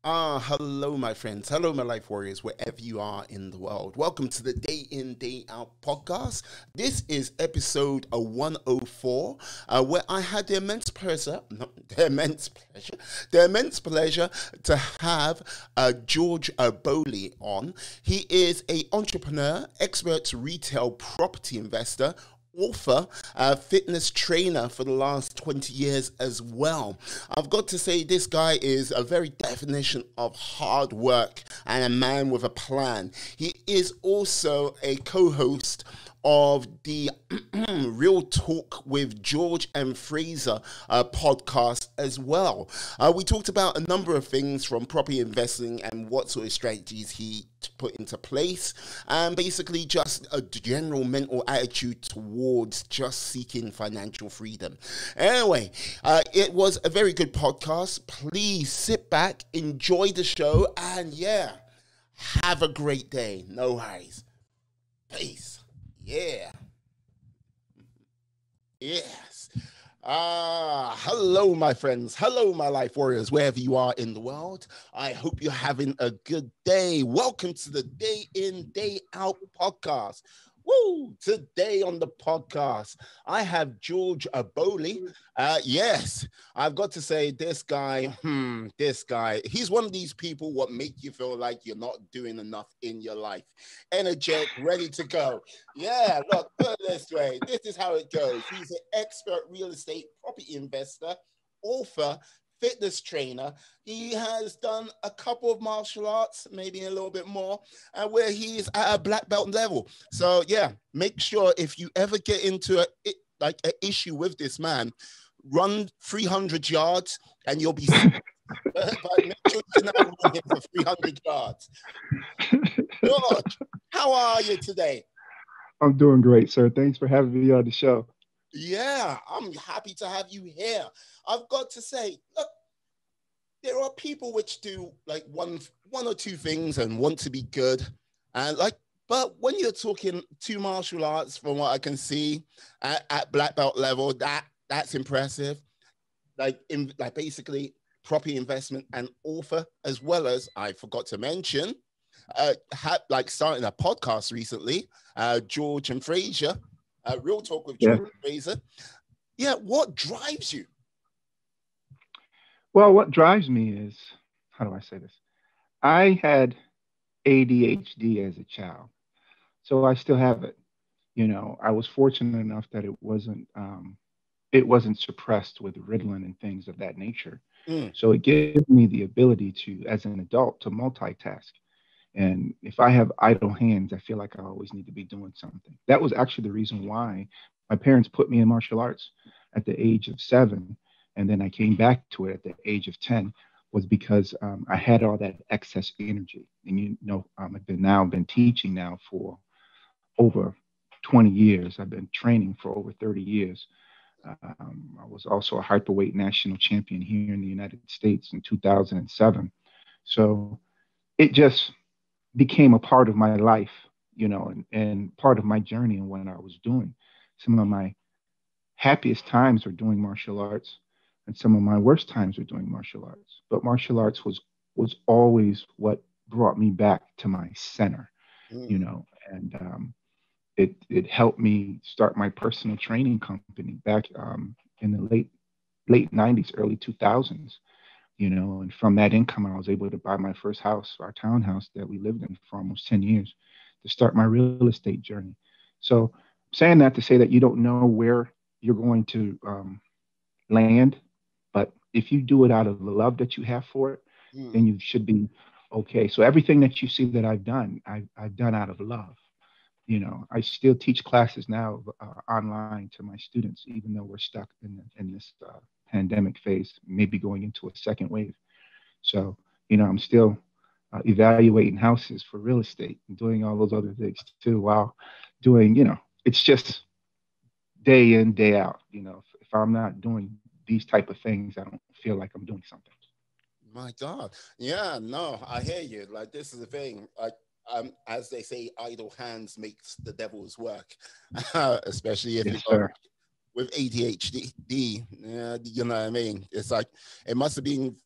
Hello, my friends. Hello, my life warriors, wherever you are in the world. Welcome to the Day In, Day Out podcast. This is episode 104, where I had the immense pleasure to have George Boley on. He is a entrepreneur, expert retail property investor, author, fitness trainer for the last 20 years as well. I've got to say, this guy is a very definition of hard work and a man with a plan. He is also a co-host of the Real Talk with George and Fraser podcast as well. We talked about a number of things from property investing and what sort of strategies he put into place, and basically just a general mental attitude towards just seeking financial freedom. Anyway, it was a very good podcast. Please sit back, enjoy the show, and yeah, have a great day. No worries. Peace. Yeah. Yes. Hello, my friends. Hello, my life warriors, wherever you are in the world. I hope you're having a good day. Welcome to the Day In, Day Out podcast. Woo! Today on the podcast, I have George Boley. Yes, I've got to say, this guy, he's one of these people what make you feel like you're not doing enough in your life. Energetic, ready to go. Yeah, look, put it this way. This is how it goes. He's an expert real estate property investor, author, fitness trainer. He has done a couple of martial arts, maybe a little bit more, where he's at a black belt level. So yeah, make sure if you ever get into an issue with this man, run 300 yards and you'll be but make sure you can run him for 300 yards. George, how are you today? I'm doing great, sir. Thanks for having me on the show. Yeah, I'm happy to have you here. I've got to say, look, there are people which do like one or two things and want to be good, and but when you're talking two martial arts, from what I can see at black belt level, that's impressive. Like basically property investment and author, as well as I forgot to mention, had like starting a podcast recently, George and Fraser, Real Talk with Yeah. George and Fraser. Yeah, what drives you? Well, what drives me is, how do I say this? I had ADHD as a child, so I still have it. I was fortunate enough that it wasn't suppressed with Ritalin and things of that nature. Mm, So it gives me the ability to, as an adult, to multitask. And if I have idle hands, I feel like I always need to be doing something. That was actually the reason why my parents put me in martial arts at the age of 7. And then I came back to it at the age of 10, was because I had all that excess energy. And I've been teaching now for over 20 years. I've been training for over 30 years. I was also a hyperweight national champion here in the United States in 2007. So it just became a part of my life, and part of my journey and what I was doing. Some of my happiest times were doing martial arts, and some of my worst times were doing martial arts. But martial arts was always what brought me back to my center, mm. and it helped me start my personal training company back in the late 90s, early 2000s. And from that income, I was able to buy my first house, our townhouse that we lived in for almost 10 years, to start my real estate journey. So, saying that to say that you don't know where you're going to land, but if you do it out of the love that you have for it, then Mm. you should be okay. So, everything that you see that I've done, I've done out of love. I still teach classes now online to my students, even though we're stuck in this pandemic phase, maybe going into a second wave. So, I'm still evaluating houses for real estate and doing all those other things too, while doing, it's just day in, day out. If I'm not doing these type of things, I don't feel like I'm doing something. My God. Yeah, no, I hear you. Like, this is the thing. Like, as they say, idle hands makes the devil's work. Especially if you Yes, got sir. with ADHD. Yeah, you know what I mean? It's like it must have been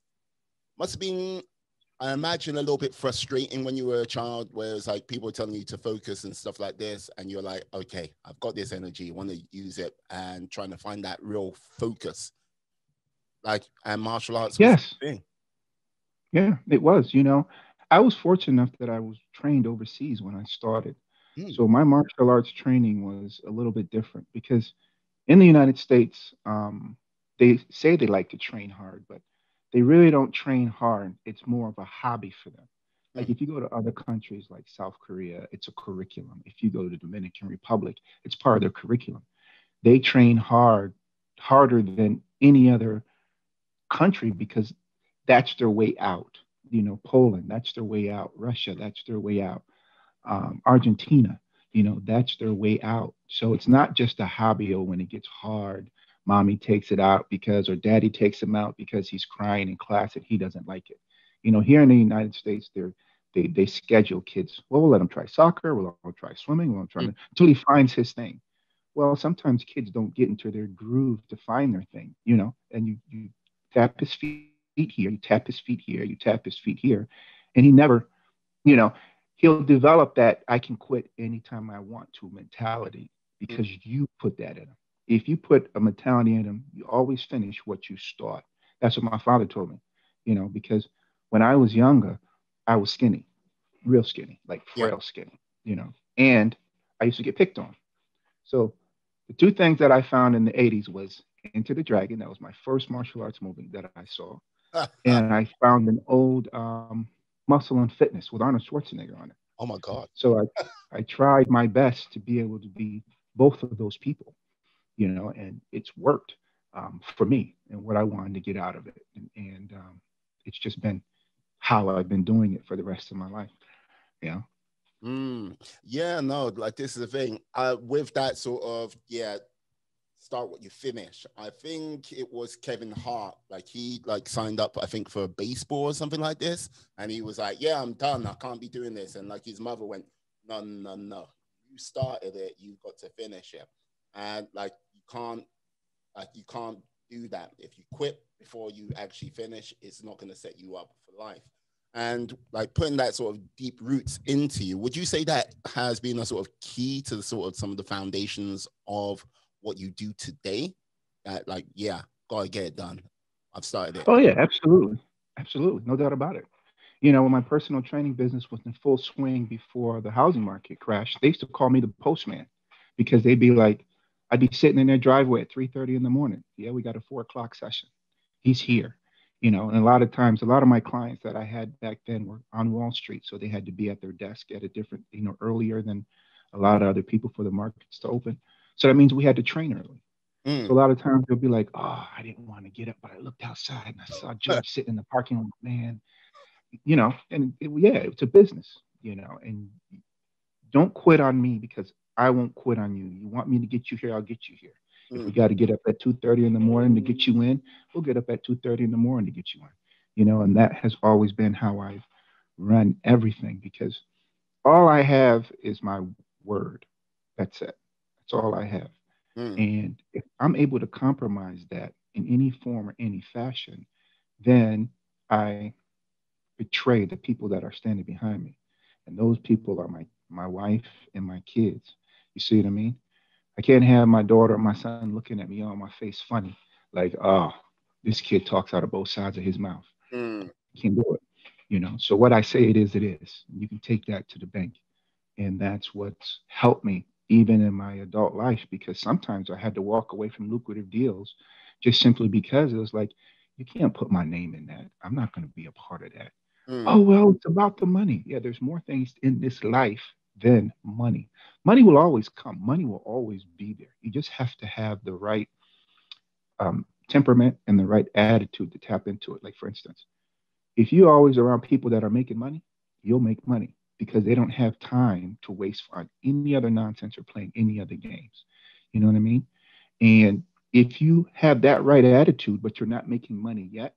I imagine a little bit frustrating when you were a child, where it's like people were telling you to focus and stuff like this, and you're like, okay, I've got this energy, want to use it, and trying to find that real focus. Like, and martial arts was Yes. the thing. Yeah, it was. I was fortunate enough that I was trained overseas when I started. Mm, So my martial arts training was a little bit different because in the United States, they say they like to train hard, but they really don't train hard. It's more of a hobby for them. Like mm, if you go to other countries like South Korea, it's a curriculum. If you go to the Dominican Republic, it's part of their curriculum. They train hard, harder than any other country because that's their way out. Poland, that's their way out. Russia, that's their way out. Argentina, that's their way out. So it's not just a hobby or when it gets hard, mommy takes it out because, or daddy takes him out because he's crying in class and he doesn't like it. Here in the United States, they schedule kids. Well, we'll let him try soccer. We'll try swimming. We'll try mm, until he finds his thing. Well, sometimes kids don't get into their groove to find their thing, and you tap his feet here, you tap his feet here, you tap his feet here, and he never, you know, he'll develop that I can quit anytime I want to mentality mm. because you put that in him. If you put a mentality in him, you always finish what you start. That's what my father told me, because when I was younger, I was skinny, real skinny, like Yeah. frail skinny, and I used to get picked on. So the two things that I found in the 80s was Enter the Dragon. That was my first martial arts movie that I saw. And I found an old Muscle and Fitness with Arnold Schwarzenegger on it. Oh my God. So I tried my best to be able to be both of those people, and it's worked for me and what I wanted to get out of it. And it's just been how I've been doing it for the rest of my life. Yeah. Mm. Yeah, no, like this is the thing. With that sort of, yeah, start what you finish. I think it was Kevin Hart. Like he like signed up, I think, for baseball or something like this. And he was like, yeah, I'm done. I can't be doing this. And like his mother went, no, no, no. You started it, you've got to finish it. And you can't do that. If you quit before you actually finish, it's not going to set you up for life. And like putting that sort of deep roots into you, would you say that has been a sort of key to the sort of some of the foundations of what you do today? That like, yeah, gotta get it done. I've started it. Oh yeah, absolutely. Absolutely. No doubt about it. When my personal training business was in full swing before the housing market crashed, they used to call me the postman because they'd be like, I'd be sitting in their driveway at 3:30 in the morning. Yeah, we got a 4 o'clock session. He's here. And a lot of times, a lot of my clients that I had back then were on Wall Street. So they had to be at their desk at a different, earlier than a lot of other people for the markets to open. So that means we had to train early. So Mm, a lot of times they'll be like, "Oh, I didn't want to get up, but I looked outside and I saw George sitting in the parking lot, man." And yeah, it's a business, and don't quit on me because I won't quit on you. You want me to get you here, I'll get you here. If we mm, got to get up at 2:30 in the morning to get you in, we'll get up at 2:30 in the morning to get you in. And that has always been how I've run everything because all I have is my word. That's it. That's all I have. mm, And if I'm able to compromise that in any form or any fashion, then I betray the people that are standing behind me. And those people are my wife and my kids. You see what I mean? I can't have my daughter or my son looking at me on my face funny, like, oh, this kid talks out of both sides of his mouth. mm, I can't do it. So what I say it is, it is. You can take that to the bank. And that's what's helped me even in my adult life because sometimes I had to walk away from lucrative deals just simply because it was like, you can't put my name in that. I'm not going to be a part of that. mm, Oh, well, it's about the money. Yeah, there's more things in this life than money. Money will always come, money will always be there. You just have to have the right temperament and the right attitude to tap into it. Like, for instance, if you're always around people that are making money, you'll make money because they don't have time to waste on any other nonsense or playing any other games. You know what I mean? And if you have that right attitude, but you're not making money yet,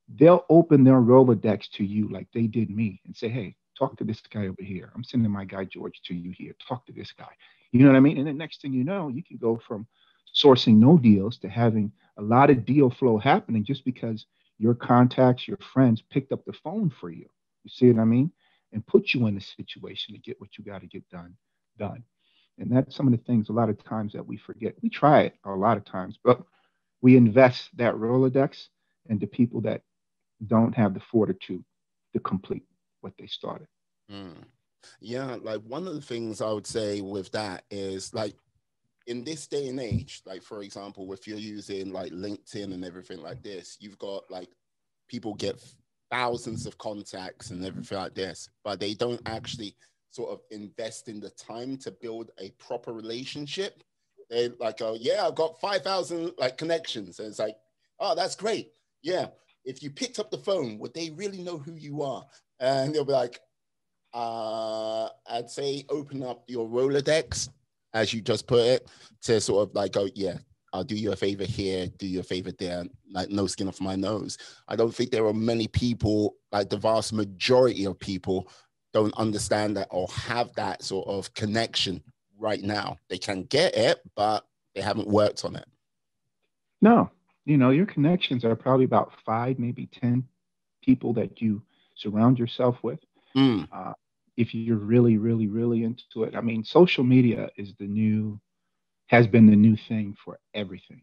they'll open their Rolodex to you like they did me and say, hey, talk to this guy over here. I'm sending my guy George to you here. Talk to this guy. You know what I mean? And the next thing you know, you can go from sourcing no deals to having a lot of deal flow happening just because your contacts, your friends picked up the phone for you. You see what I mean? And put you in a situation to get what you got to get done. And that's some of the things a lot of times that we forget. We try it a lot of times, but we invest that Rolodex into people that don't have the fortitude to complete what they started. Mm. Yeah, like one of the things I would say with that is like in this day and age, like for example, if you're using like LinkedIn and everything like this, you've got like people get thousands of contacts and everything like this, but they don't actually sort of invest in the time to build a proper relationship. They like, oh yeah, I've got 5,000 like connections, and it's like, oh, that's great. Yeah, if you picked up the phone, would they really know who you are? And they'll be like, I'd say open up your Rolodex, as you just put it, to sort of like go, yeah, I'll do you a favor here, do you a favor there, like no skin off my nose. I don't think there are many people, like the vast majority of people don't understand that or have that sort of connection right now. They can get it, but they haven't worked on it. No, your connections are probably about five, maybe 10 people that you surround yourself with. Mm, Uh, if you're really, really, really into it. I mean, social media has been the new thing for everything.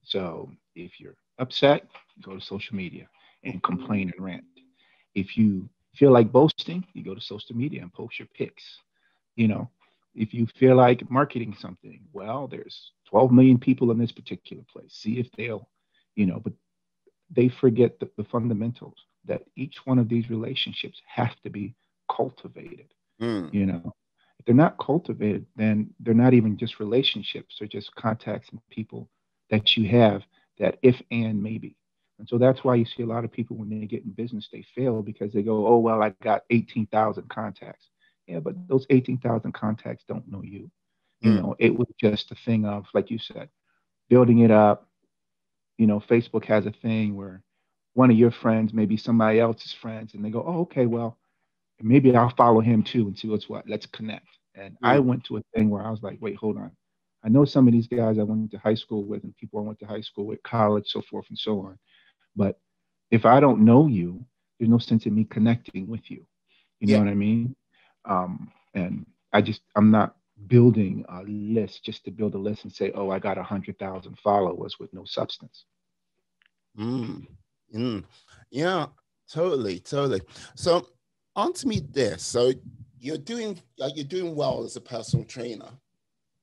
So if you're upset, go to social media and complain and rant. If you feel like boasting, you go to social media and post your pics. You know, if you feel like marketing something, well, there's 12 million people in this particular place. See if but they forget the fundamentals that each one of these relationships have to be cultivated. mm, You know, if they're not cultivated, then they're not even just relationships, they're just contacts and people that you have that if and maybe. And so that's why you see a lot of people when they get in business, they fail because they go, oh, well, I got 18,000 contacts. Yeah, but those 18,000 contacts don't know you. mm. It was just a thing of, like you said, building it up. Facebook has a thing where one of your friends may be somebody else's friends, and they go, oh, okay, well, maybe I'll follow him too and see what's what. Let's connect. And I Mm. went to a thing where I was like, wait, hold on. I know some of these guys I went to high school with and people I went to high school with, college, so forth and so on. But if I don't know you, there's no sense in me connecting with you. You know Yeah. what I mean? And I'm not building a list just to build a list and say, oh, I got 100,000 followers with no substance. Mm, mm. Yeah, totally, totally. So, answer me this. So, you're doing well as a personal trainer.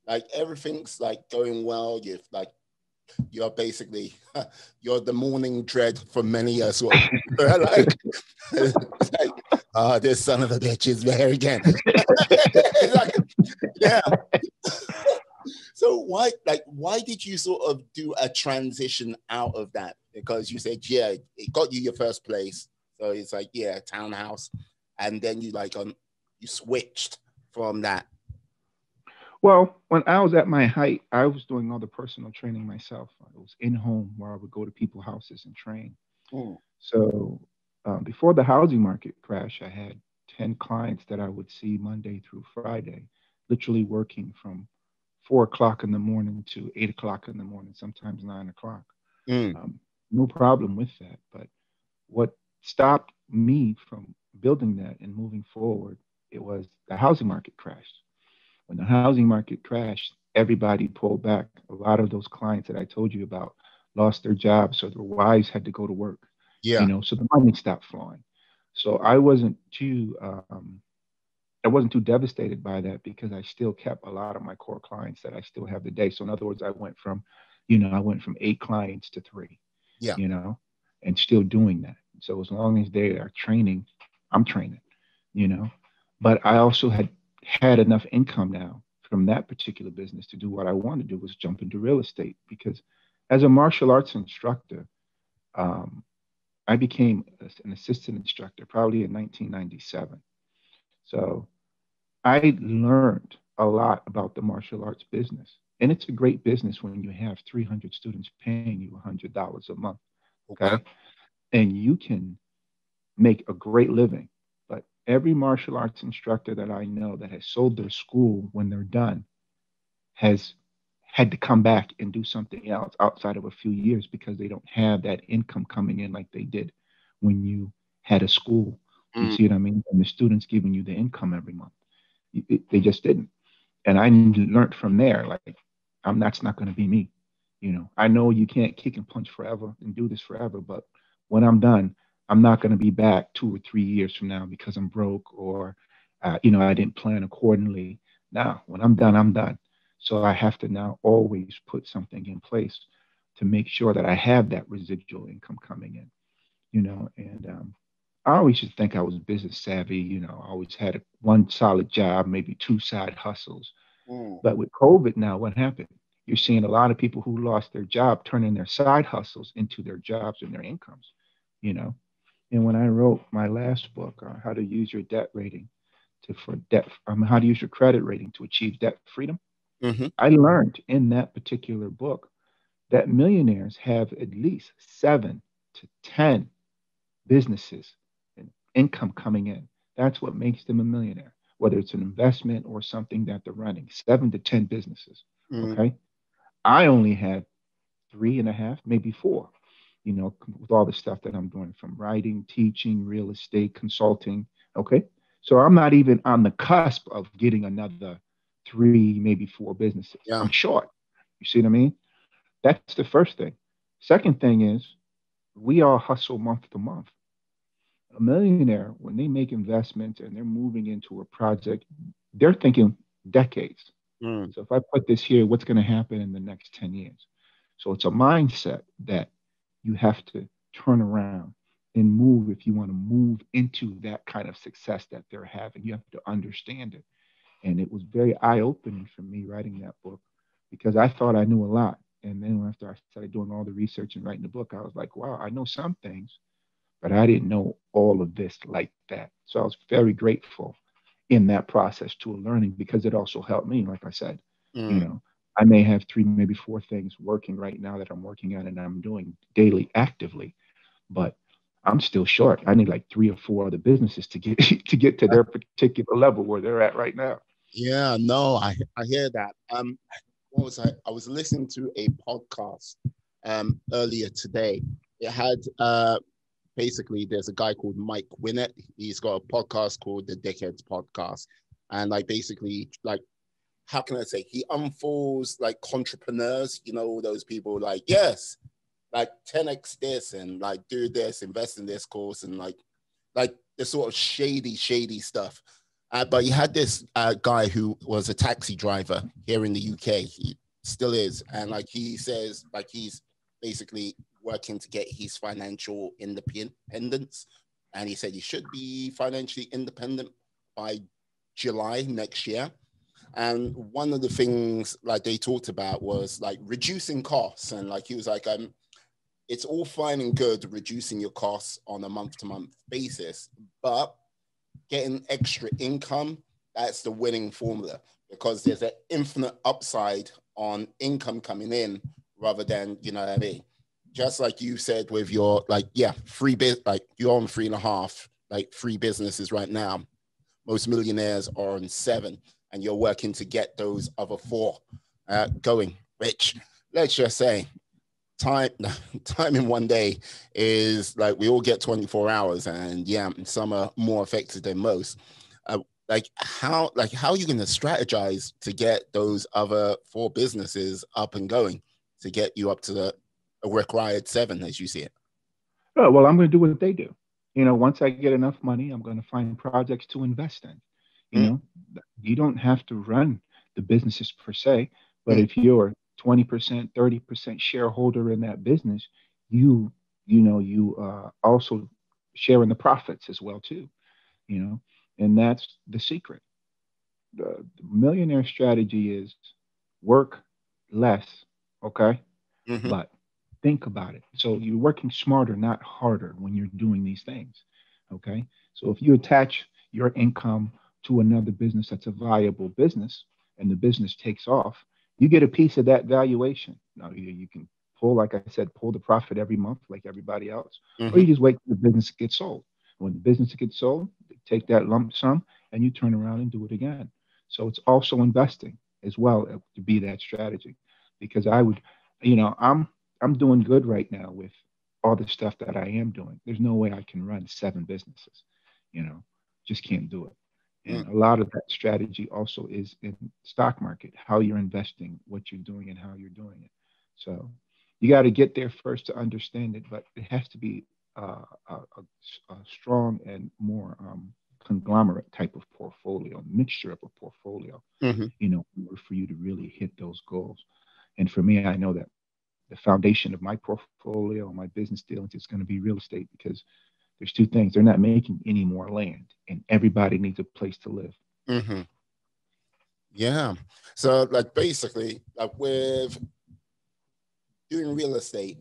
Like everything's like going well. You're basically you're the morning dread for many a sort of like, like this son of a bitch is there again. Like, yeah. So why did you sort of do a transition out of that? Because you said, yeah, it got you your first place. So it's like, yeah, townhouse. And then you switched from that. Well, when I was at my height, I was doing all the personal training myself. I was in home where I would go to people's houses and train. Mm, So before the housing market crash, I had 10 clients that I would see Monday through Friday, literally working from 4 o'clock in the morning to 8 o'clock in the morning, sometimes 9 o'clock. mm, Um, no problem with that. But what stopped me from building that and moving forward, it was the housing market crashed. When the housing market crashed, everybody pulled back. A lot of those clients that I told you about lost their jobs, so their wives had to go to work. yeah. So the money stopped flowing. So I wasn't too devastated by that because I still kept a lot of my core clients that I still have today. So in other words, I went from 8 clients to three, Yeah. you know, and still doing that. So as long as they are training, I'm training, you know. But I also had enough income now from that particular business to do what I wanted to do was jump into real estate because as a martial arts instructor, um, I became an assistant instructor probably in 1997. So I learned a lot about the martial arts business. And it's a great business when you have 300 students paying you $100 a month. Oh, wow. Okay. And you can make a great living. But every martial arts instructor that I know that has sold their school when they're done has had to come back and do something else outside of a few years because they don't have that income coming in like they did when you had a school You Mm. see what I mean? And the students giving you the income every month. They just didn't. And I learned from there, like, that's not going to be me. I know you can't kick and punch forever and do this forever, but when I'm done, I'm not going to be back 2 or 3 years from now because I'm broke or, I didn't plan accordingly. Now, when I'm done, I'm done. So I have to now always put something in place to make sure that I have that residual income coming in, and I always just think I was business savvy. I always had one solid job, maybe two side hustles. Mm. But with COVID now, what happened? You're seeing a lot of people who lost their job turning their side hustles into their jobs and their incomes, you know. And when I wrote my last book, How to Use Your Debt Rating for debt, how to use your credit rating to achieve debt freedom, Mm-hmm. I learned in that particular book that millionaires have at least 7 to 10 businesses and income coming in. That's what makes them a millionaire, whether it's an investment or something that they're running. 7 to 10 businesses. Mm. Okay. I only had 3.5, maybe 4, with all the stuff that I'm doing from writing, teaching, real estate, consulting. Okay. So I'm not even on the cusp of getting another 3, maybe 4 businesses. I'm Yeah. short. You see what I mean? That's the first thing. Second thing is we all hustle month to month. A millionaire, when they make investments and they're moving into a project, they're thinking decades. Mm. So if I put this here, what's going to happen in the next 10 years? So it's a mindset that you have to turn around and move if you want to move into that kind of success that they're having. You have to understand it. And it was very eye opening for me writing that book because I thought I knew a lot. And then after I started doing all the research and writing the book, I was like, wow, I know some things, but I didn't know all of this like that. So I was very grateful in that process to learning because it also helped me. Like I said, you Mm. know, I may have 3, maybe 4 things working right now that I'm working on and I'm doing daily actively, but I'm still short. I need like 3 or 4 other businesses to get to get to their particular level where they're at right now. Yeah, no, I hear that. What was I? I was listening to a podcast earlier today. It had basically there's a guy called Mike Winnett. He's got a podcast called the Dickheads Podcast. And like basically like how can I say he unfolds like entrepreneurs, those people like, yes, like 10x this and like do this, invest in this course and like the sort of shady stuff. But you had this guy who was a taxi driver here in the UK. He still is. And like he says, like he's basically working to get his financial independence. And he said he should be financially independent by July next year. And one of the things like they talked about was like reducing costs. And like he was like, it's all fine and good reducing your costs on a month to month basis, but getting extra income, that's the winning formula because there's an infinite upside on income coming in rather than, you know what I mean? Just like you said with your, like, yeah, like you're on 3.5, like 3 businesses right now. Most millionaires are on 7 and you're working to get those other 4 going, which let's just say time time in one day is like we all get 24 hours and yeah, some are more affected than most. How are you going to strategize to get those other 4 businesses up and going to get you up to the required 7 as you see it? Oh, well, I'm going to do what they do. Once I get enough money, I'm going to find projects to invest in. You Mm, know, you don't have to run the businesses per se, but mm, if you're 20%, 30% shareholder in that business, you also share in the profits as well too. You know, and that's the secret. The millionaire strategy is work less, okay? mm-hmm, But think about it. So you're working smarter, not harder when you're doing these things, okay? So if you attach your income to another business that's a viable business and the business takes off, you get a piece of that valuation. Now you can pull, like I said, pull the profit every month like everybody else, or mm-hmm. you just wait till the business gets sold. When the business gets sold, they take that lump sum and you turn around and do it again. So it's also investing as well to be that strategy. Because I would, I'm doing good right now with all the stuff that I am doing. There's no way I can run 7 businesses. you know, just can't do it. And Mm, a lot of that strategy also is in stock market, how you're investing, what you're doing, and how you're doing it. So you got to get there first to understand it, but it has to be a strong and more conglomerate type of portfolio, mixture of a portfolio, mhm. in order for you to really hit those goals. And for me, I know that the foundation of my portfolio and my business dealings is going to be real estate because there's two things. They're not making any more land, and everybody needs a place to live. Mhm. Yeah. So like basically, like with doing real estate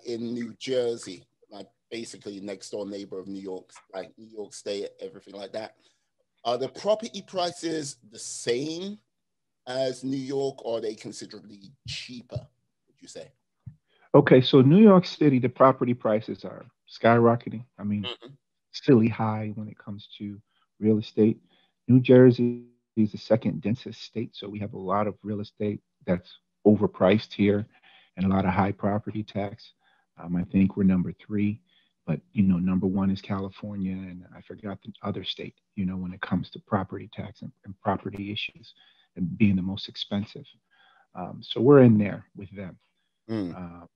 in New Jersey, like basically next door neighbor of New York, like New York State, everything like that. Are the property prices the same as New York, or are they considerably cheaper, would you say? Okay, so New York City, the property prices are skyrocketing. I mean, Mhm. silly high when it comes to real estate. New Jersey is the second densest state, so we have a lot of real estate that's overpriced here and a lot of high property tax. I think we're number three, but number one is California, and I forgot the other state. When it comes to property tax and property issues and being the most expensive. So we're in there with them. Mm. Uh,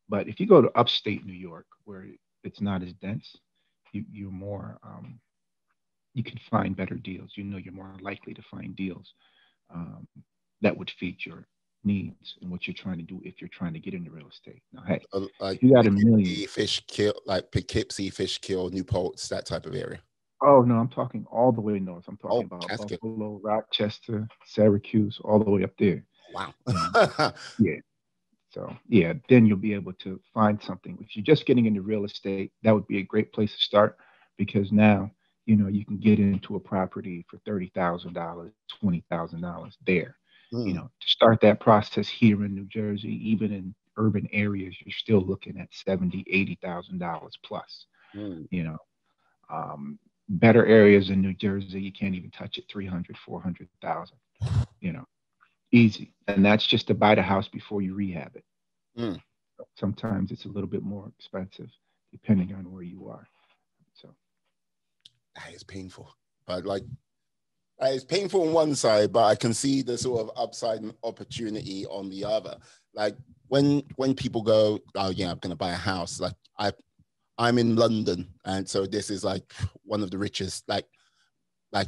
but if you go to upstate New York, where it's not as dense, you're more you can find better deals. You're more likely to find deals um, that would fit your needs and what you're trying to do if you're trying to get into real estate. Now, hey, Like if you got a million, Poughkeepsie, Fishkill, like Poughkeepsie, Fishkill, Newport's, that type of area. oh no, I'm talking all the way north. I'm talking Oh, about Catskill. Buffalo, Rochester, Syracuse, all the way up there. Wow. You know, yeah. So yeah, then you'll be able to find something. If you're just getting into real estate, that would be a great place to start because now you can get into a property for $30,000, $20,000 there. Mm. To start that process here in New Jersey, even in urban areas, you're still looking at 70, $80,000 plus. Mm. You know, better areas in New Jersey, you can't even touch it 300, 400,000. You know, easy, and that's just to buy the house before you rehab it. Mm. Sometimes it's a little bit more expensive depending on where you are. So That is painful. But like, it's painful on one side, but I can see the sort of upside and opportunity on the other. Like when people go, oh yeah, I'm gonna buy a house. Like I'm in London, and so this is like one of the richest, like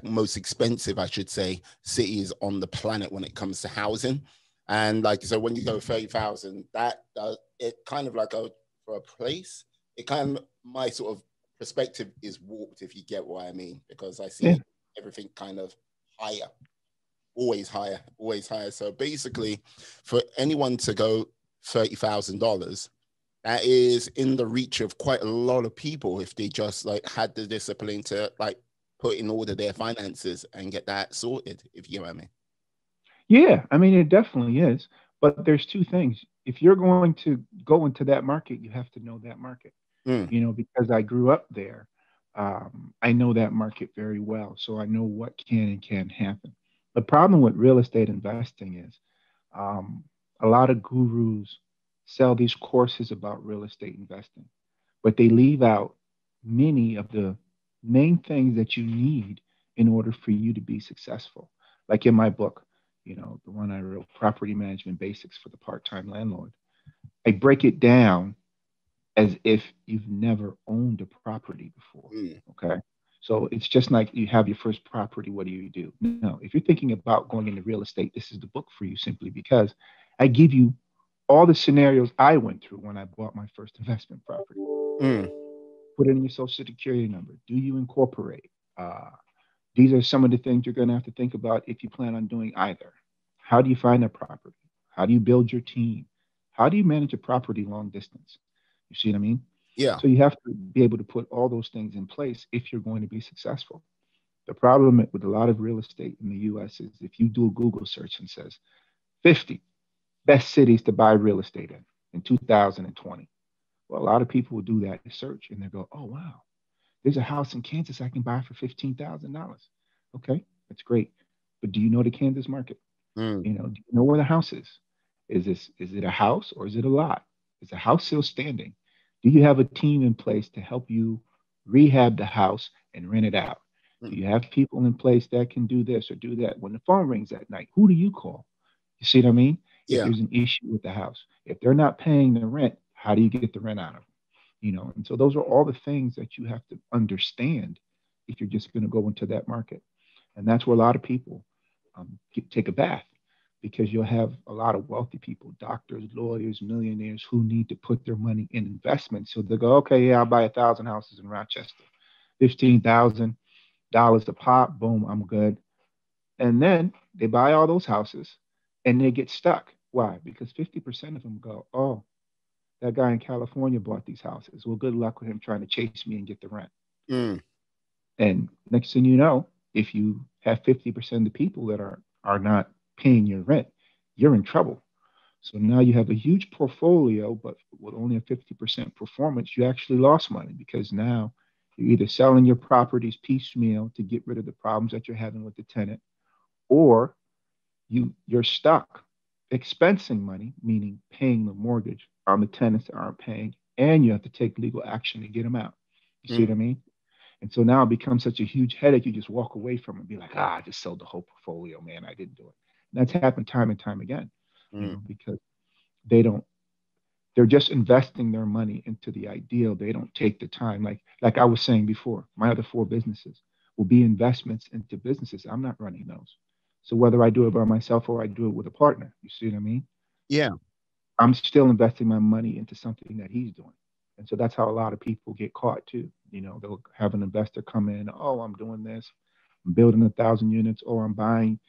most expensive, I should say, cities on the planet when it comes to housing. And like so, when you go 30,000, that it kind of like a for a place. It kind of my sort of perspective is warped, if you get what I mean, because I yeah, see everything kind of higher, always higher, always higher. So basically, for anyone to go $30,000, that is in the reach of quite a lot of people if they just like had the discipline to like put in order their finances and get that sorted, if you know what I mean. yeah. I mean, it definitely is. But there's two things. If you're going to go into that market, you have to know that market. Mm, Because I grew up there, I know that market very well. So I know what can and can't happen. The problem with real estate investing is um, a lot of gurus sell these courses about real estate investing, but they leave out many of the main things that you need in order for you to be successful. Like in my book, the one I wrote, Property Management Basics for the Part-Time Landlord, I break it down as if you've never owned a property before. mm, Okay. So it's just like you have your first property. What do you do? No, if you're thinking about going into real estate, this is the book for you simply because I give you all the scenarios I went through when I bought my first investment property. mm, Put in your social security number. Do you incorporate? Uh, these are some of the things you're going to have to think about if you plan on doing either. How do you find a property? How do you build your team? How do you manage a property long distance? You see what I mean? yeah. So you have to be able to put all those things in place if you're going to be successful. The problem with a lot of real estate in the US is if you do a Google search and says 50 best cities to buy real estate in 2020, well, a lot of people will do that search and they go, oh, wow, there's a house in Kansas I can buy for $15,000. Okay, that's great. But do you know the Kansas market? Mm, Do you know where the house is? Is it a house or is it a lot? Is the house still standing? Do you have a team in place to help you rehab the house and rent it out? Do Mm. you have people in place that can do this or do that? When the phone rings at night, who do you call? You see what I mean? If Yeah. there's an issue with the house, if they're not paying the rent, how do you get the rent out of them? And so those are all the things that you have to understand if you're just going to go into that market. And that's where a lot of people take a bath, because you'll have a lot of wealthy people, doctors, lawyers, millionaires, who need to put their money in investments. So they go, okay, yeah, I'll buy 1,000 houses in Rochester, $15,000 a pop, boom, I'm good. And then they buy all those houses and they get stuck. Why? Because 50% of them go, oh, that guy in California bought these houses. Well, good luck with him trying to chase me and get the rent. Mm. And next thing you know, if you have 50% of the people that are not paying your rent, you're in trouble. So now you have a huge portfolio, but with only a 50% performance, you actually lost money, because now you're either selling your properties piecemeal to get rid of the problems that you're having with the tenant, or you're stuck expensing money, meaning paying the mortgage on the tenants that aren't paying, and you have to take legal action to get them out. You see what I Mm. mean? And so now it becomes such a huge headache. You just walk away from it and be like, I just sold the whole portfolio, man. I didn't do it. And that's happened time and time again, Mm. because they don't, they're just investing their money into the ideal. They don't take the time. Like I was saying before, my other four businesses will be investments into businesses. I'm not running those. So whether I do it by myself or I do it with a partner, you see what I mean? Yeah. I'm still investing my money into something that he's doing. And so that's how a lot of people get caught too. They'll have an investor come in, oh, I'm doing this, I'm building 1,000 units, or I'm buying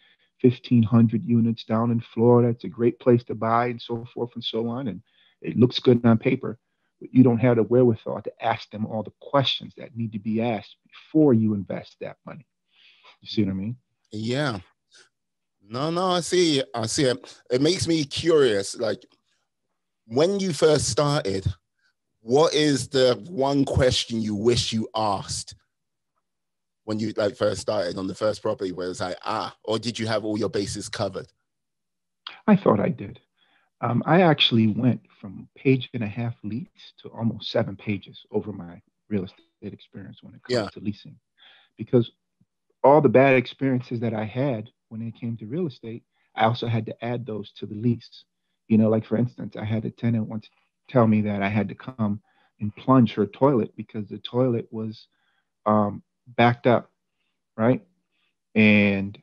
1,500 units down in Florida. It's a great place to buy, and so forth and so on. And it looks good on paper, but you don't have the wherewithal to ask them all the questions that need to be asked before you invest that money. You see what I mean? Yeah. No, no, I see. I see it. It makes me curious. Like, when you first started, what is the one question you wish you asked when you like first started on the first property, where it's like, or did you have all your bases covered? I thought I did. I actually went from page and a half leads to almost 7 pages over my real estate experience when it comes Yeah. to leasing, because all the bad experiences that I had when it came to real estate, I also had to add those to the lease. Like for instance, I had a tenant once tell me that I had to come and plunge her toilet because the toilet was backed up, right? And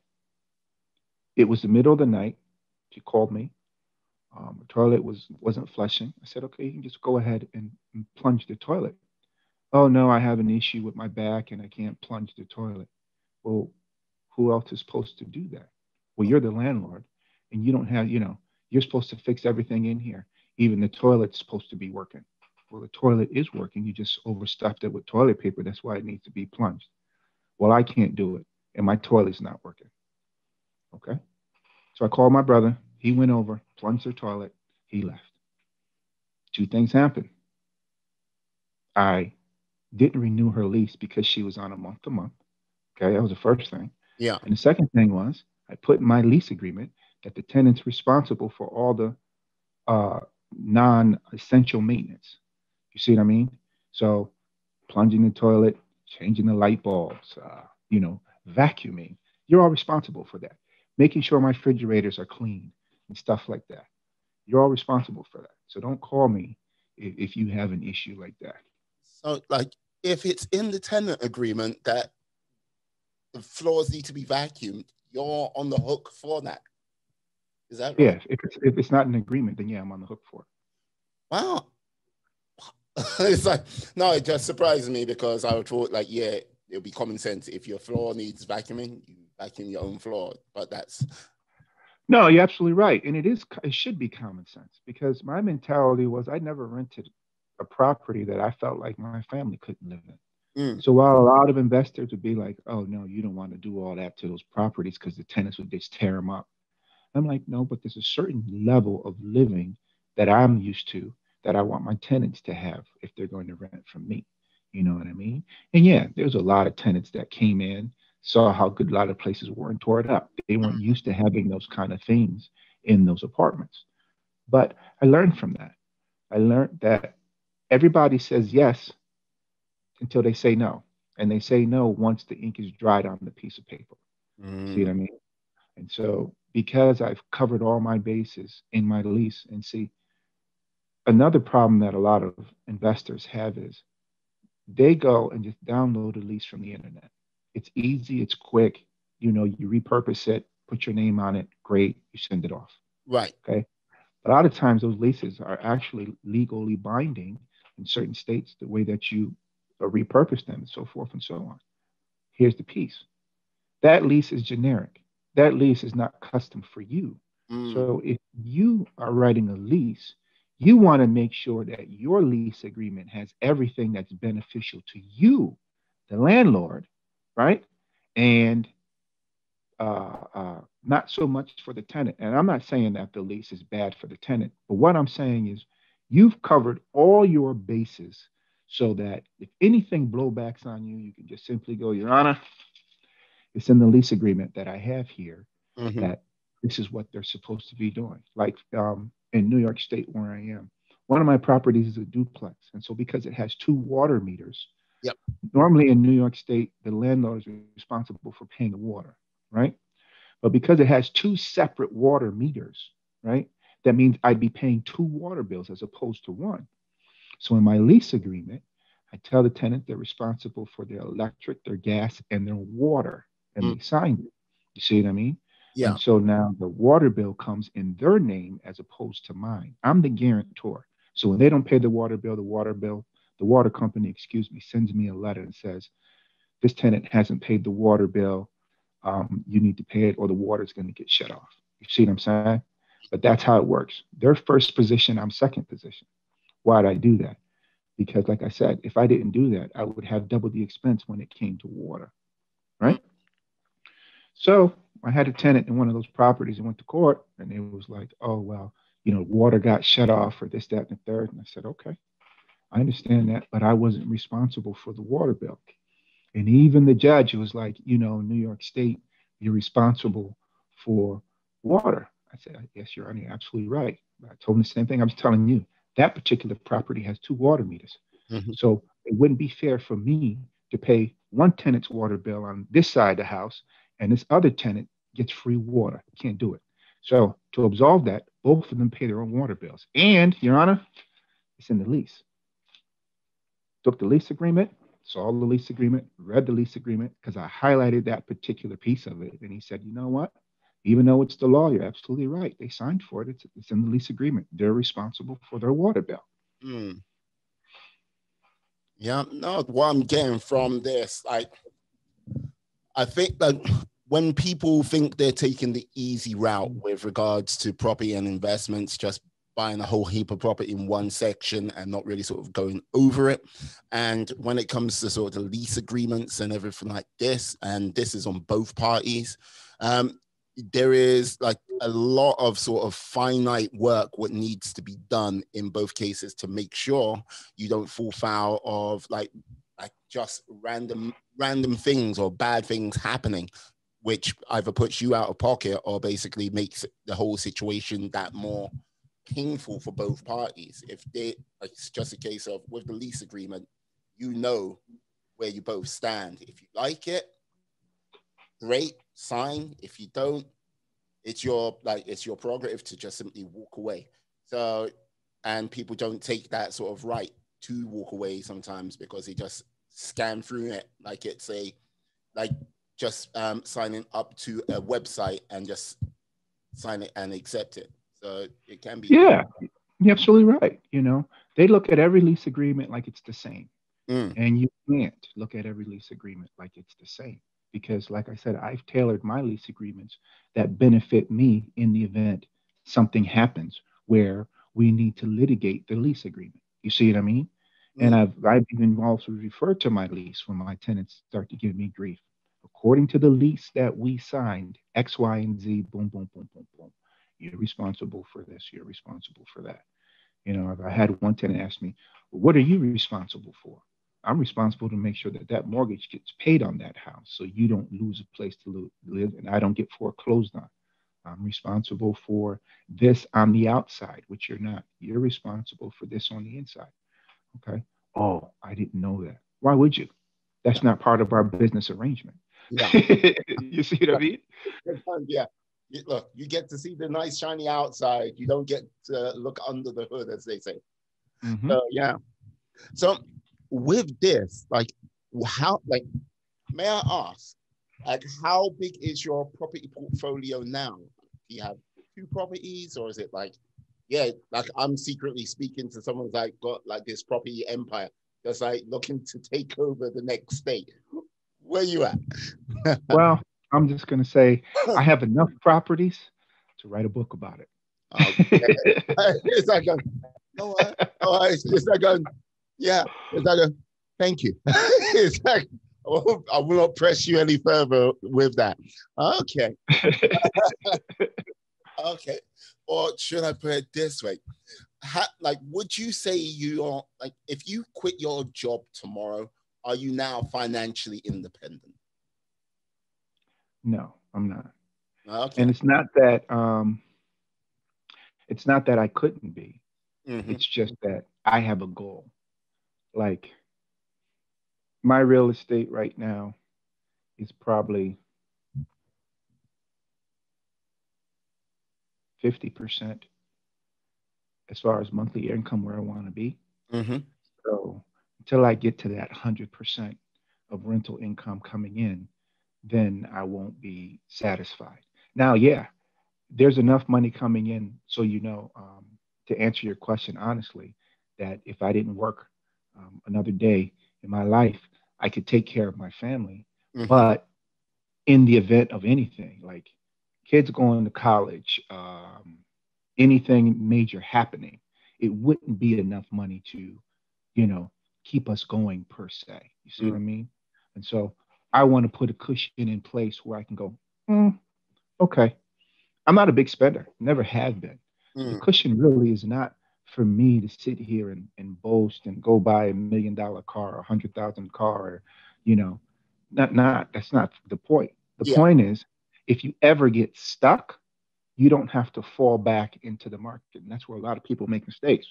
it was the middle of the night. She called me. The toilet wasn't flushing. I said, okay, you can just go ahead and plunge the toilet. Oh no, I have an issue with my back and I can't plunge the toilet. Well, who else is supposed to do that? Well, you're the landlord, and you don't have, you're supposed to fix everything in here. Even the toilet's supposed to be working. Well, the toilet is working. You just overstuffed it with toilet paper. That's why it needs to be plunged. Well, I can't do it, and my toilet's not working. Okay. So I called my brother. He went over, plunged her toilet. He left. Two things happened. I didn't renew her lease because she was on a month to month. Okay. That was the first thing. Yeah. And the second thing was I put in my lease agreement that the tenant's responsible for all the uh, non-essential maintenance. You see what I mean? So plunging the toilet, changing the light bulbs, vacuuming. You're all responsible for that. Making sure my refrigerators are clean and stuff like that. You're all responsible for that. So don't call me if you have an issue like that. So, like, if it's in the tenant agreement that the floors need to be vacuumed, you're on the hook for that. Is that right? Yeah, if it's not an agreement, then yeah, I'm on the hook for it. Wow. It's like, no, it just surprises me because I would thought, like, yeah, it'll be common sense. If your floor needs vacuuming, you vacuum your own floor. But that's, No, you're absolutely right, and it should be common sense, because my mentality was I never rented a property that I felt like my family couldn't live in. mm, So while a lot of investors would be like, "Oh no, you don't want to do all that to those properties because the tenants would just tear them up," I'm like, "No, but there's a certain level of living that I'm used to that I want my tenants to have if they're going to rent from me." You know what I mean? And yeah, there's a lot of tenants that came in, saw how good a lot of places were, and tore it up. They weren't used to having those kind of things in those apartments. But I learned from that. I learned that everybody says yes until they say no. And they say no once the ink is dried on the piece of paper. You see what I Mm. mean? And so, because I've covered all my bases in my lease, and see, another problem that a lot of investors have is they go and just download a lease from the internet. It's easy, it's quick. You repurpose it, put your name on it, great, you send it off. Right. Okay. A lot of times, those leases are actually legally binding in certain states, the way that you repurpose them and so forth and so on. Here's the piece: that lease is generic. That lease is not custom for you. Mm. So if you are writing a lease, you want to make sure that your lease agreement has everything that's beneficial to you, the landlord, right? And not so much for the tenant. And I'm not saying that the lease is bad for the tenant, but what I'm saying is you've covered all your bases so that if anything blowbacks on you, you can just simply go, Your Honor, it's in the lease agreement that I have here Hmm. that this is what they're supposed to be doing. Like in New York State, where I am, one of my properties is a duplex. And so, because it has two water meters, Yep. normally in New York State, the landlord is responsible for paying the water, right? But because it has two separate water meters, right, that means I'd be paying two water bills as opposed to one. So in my lease agreement, I tell the tenant they're responsible for their electric, their gas, and their water, and Mm. they signed it. You see what I mean? Yeah. And so now the water bill comes in their name as opposed to mine. I'm the guarantor. So when they don't pay the water company, excuse me, sends me a letter and says, this tenant hasn't paid the water bill. You need to pay it or the water's going to get shut off. You see what I'm saying? But that's how it works. They're first position, I'm second position. Why'd I do that? Because, like I said, if I didn't do that, I would have double the expense when it came to water, Mm. right? So I had a tenant in one of those properties and went to court, and it was like, oh, well, water got shut off or this, that, and the third. And I said, okay, I understand that, but I wasn't responsible for the water bill. And even the judge was like, New York State, you're responsible for water. I said, yes, Your Honor, you're absolutely right. I told him the same thing I was telling you. That particular property has two water meters. Hmm. So it wouldn't be fair for me to pay one tenant's water bill on this side of the house and this other tenant gets free water. Can't do it. So to absolve that, both of them pay their own water bills. And, Your Honor, it's in the lease. Took the lease agreement, saw the lease agreement, read the lease agreement because I highlighted that particular piece of it. And he said, you know what? Even though it's the law, you're absolutely right. They signed for it. It's in the lease agreement. They're responsible for their water bill. Mm. Yeah. No, what I'm getting from this, I think that when people think they're taking the easy route with regards to property and investments, just buying a whole heap of property in one section and not really sort of going over it. And when it comes to sort of the lease agreements and everything like this, and this is on both parties, there is like a lot of sort of finite work what needs to be done in both cases to make sure you don't fall foul of like just random things or bad things happening, which either puts you out of pocket or basically makes the whole situation that more painful for both parties. If they, like, it's just a case of with the lease agreement, you know where you both stand. If you like it, great, sign. If you don't, it's your prerogative to just simply walk away. So, and people don't take that sort of right to walk away sometimes because they just scan through it like it's a like just signing up to a website and just sign it and accept it. So it can be. Yeah, you're absolutely right. They look at every lease agreement like it's the same. Mm. And you can't look at every lease agreement like it's the same. Because, like I said, I've tailored my lease agreements that benefit me in the event something happens where we need to litigate the lease agreement. You see what I mean? And Mm. I've even also referred to my lease when my tenants start to give me grief. According to the lease that we signed, X, Y, and Z, boom, boom, boom, boom, boom. You're responsible for this. You're responsible for that. If I had one tenant ask me, well, what are you responsible for? I'm responsible to make sure that that mortgage gets paid on that house so you don't lose a place to live and I don't get foreclosed on. I'm responsible for this on the outside, which you're not. You're responsible for this on the inside. Okay. Oh, I didn't know that. Why would you? That's not part of our business arrangement. Yeah. You see what I mean? Yeah. Look, you get to see the nice shiny outside. You don't get to look under the hood, as they say. Mm-hmm. Yeah. So with this, like, how, like, may I ask, like, how big is your property portfolio now? Do you have two properties, or is it like, yeah, like I'm secretly speaking to someone who's like got like this property empire that's like looking to take over the next state? Where you at? Well, I'm just going to say I have enough properties to write a book about Okay. it. It's like a, no, what? Oh, it's like a, yeah, it's like a, thank you. It's like, I will not press you any further with that. Okay. Okay. Or should I put it this way? Like, would you say you are, like, if you quit your job tomorrow, are you now financially independent? No, I'm not. Okay. And it's not that I couldn't be. Mm-hmm. It's just that I have a goal. Like my real estate right now is probably 50% as far as monthly income where I want to be. Mm-hmm. So until I get to that 100% of rental income coming in, then I won't be satisfied. Now, yeah, there's enough money coming in, so to answer your question honestly, that if I didn't work another day in my life, I could take care of my family. Mm-hmm. But in the event of anything, like kids going to college, anything major happening, it wouldn't be enough money to, you know, keep us going per se. You see what I mean? And so I want to put a cushion in place where I can go, "Hmm, okay, I'm not a big spender, never have been. The Mm-hmm. cushion really is not for me to sit here and boast and go buy $1 million car or 100,000 car, or, you know, that's not the point. The Yeah. point is, if you ever get stuck, you don't have to fall back into the market. And that's where a lot of people make mistakes.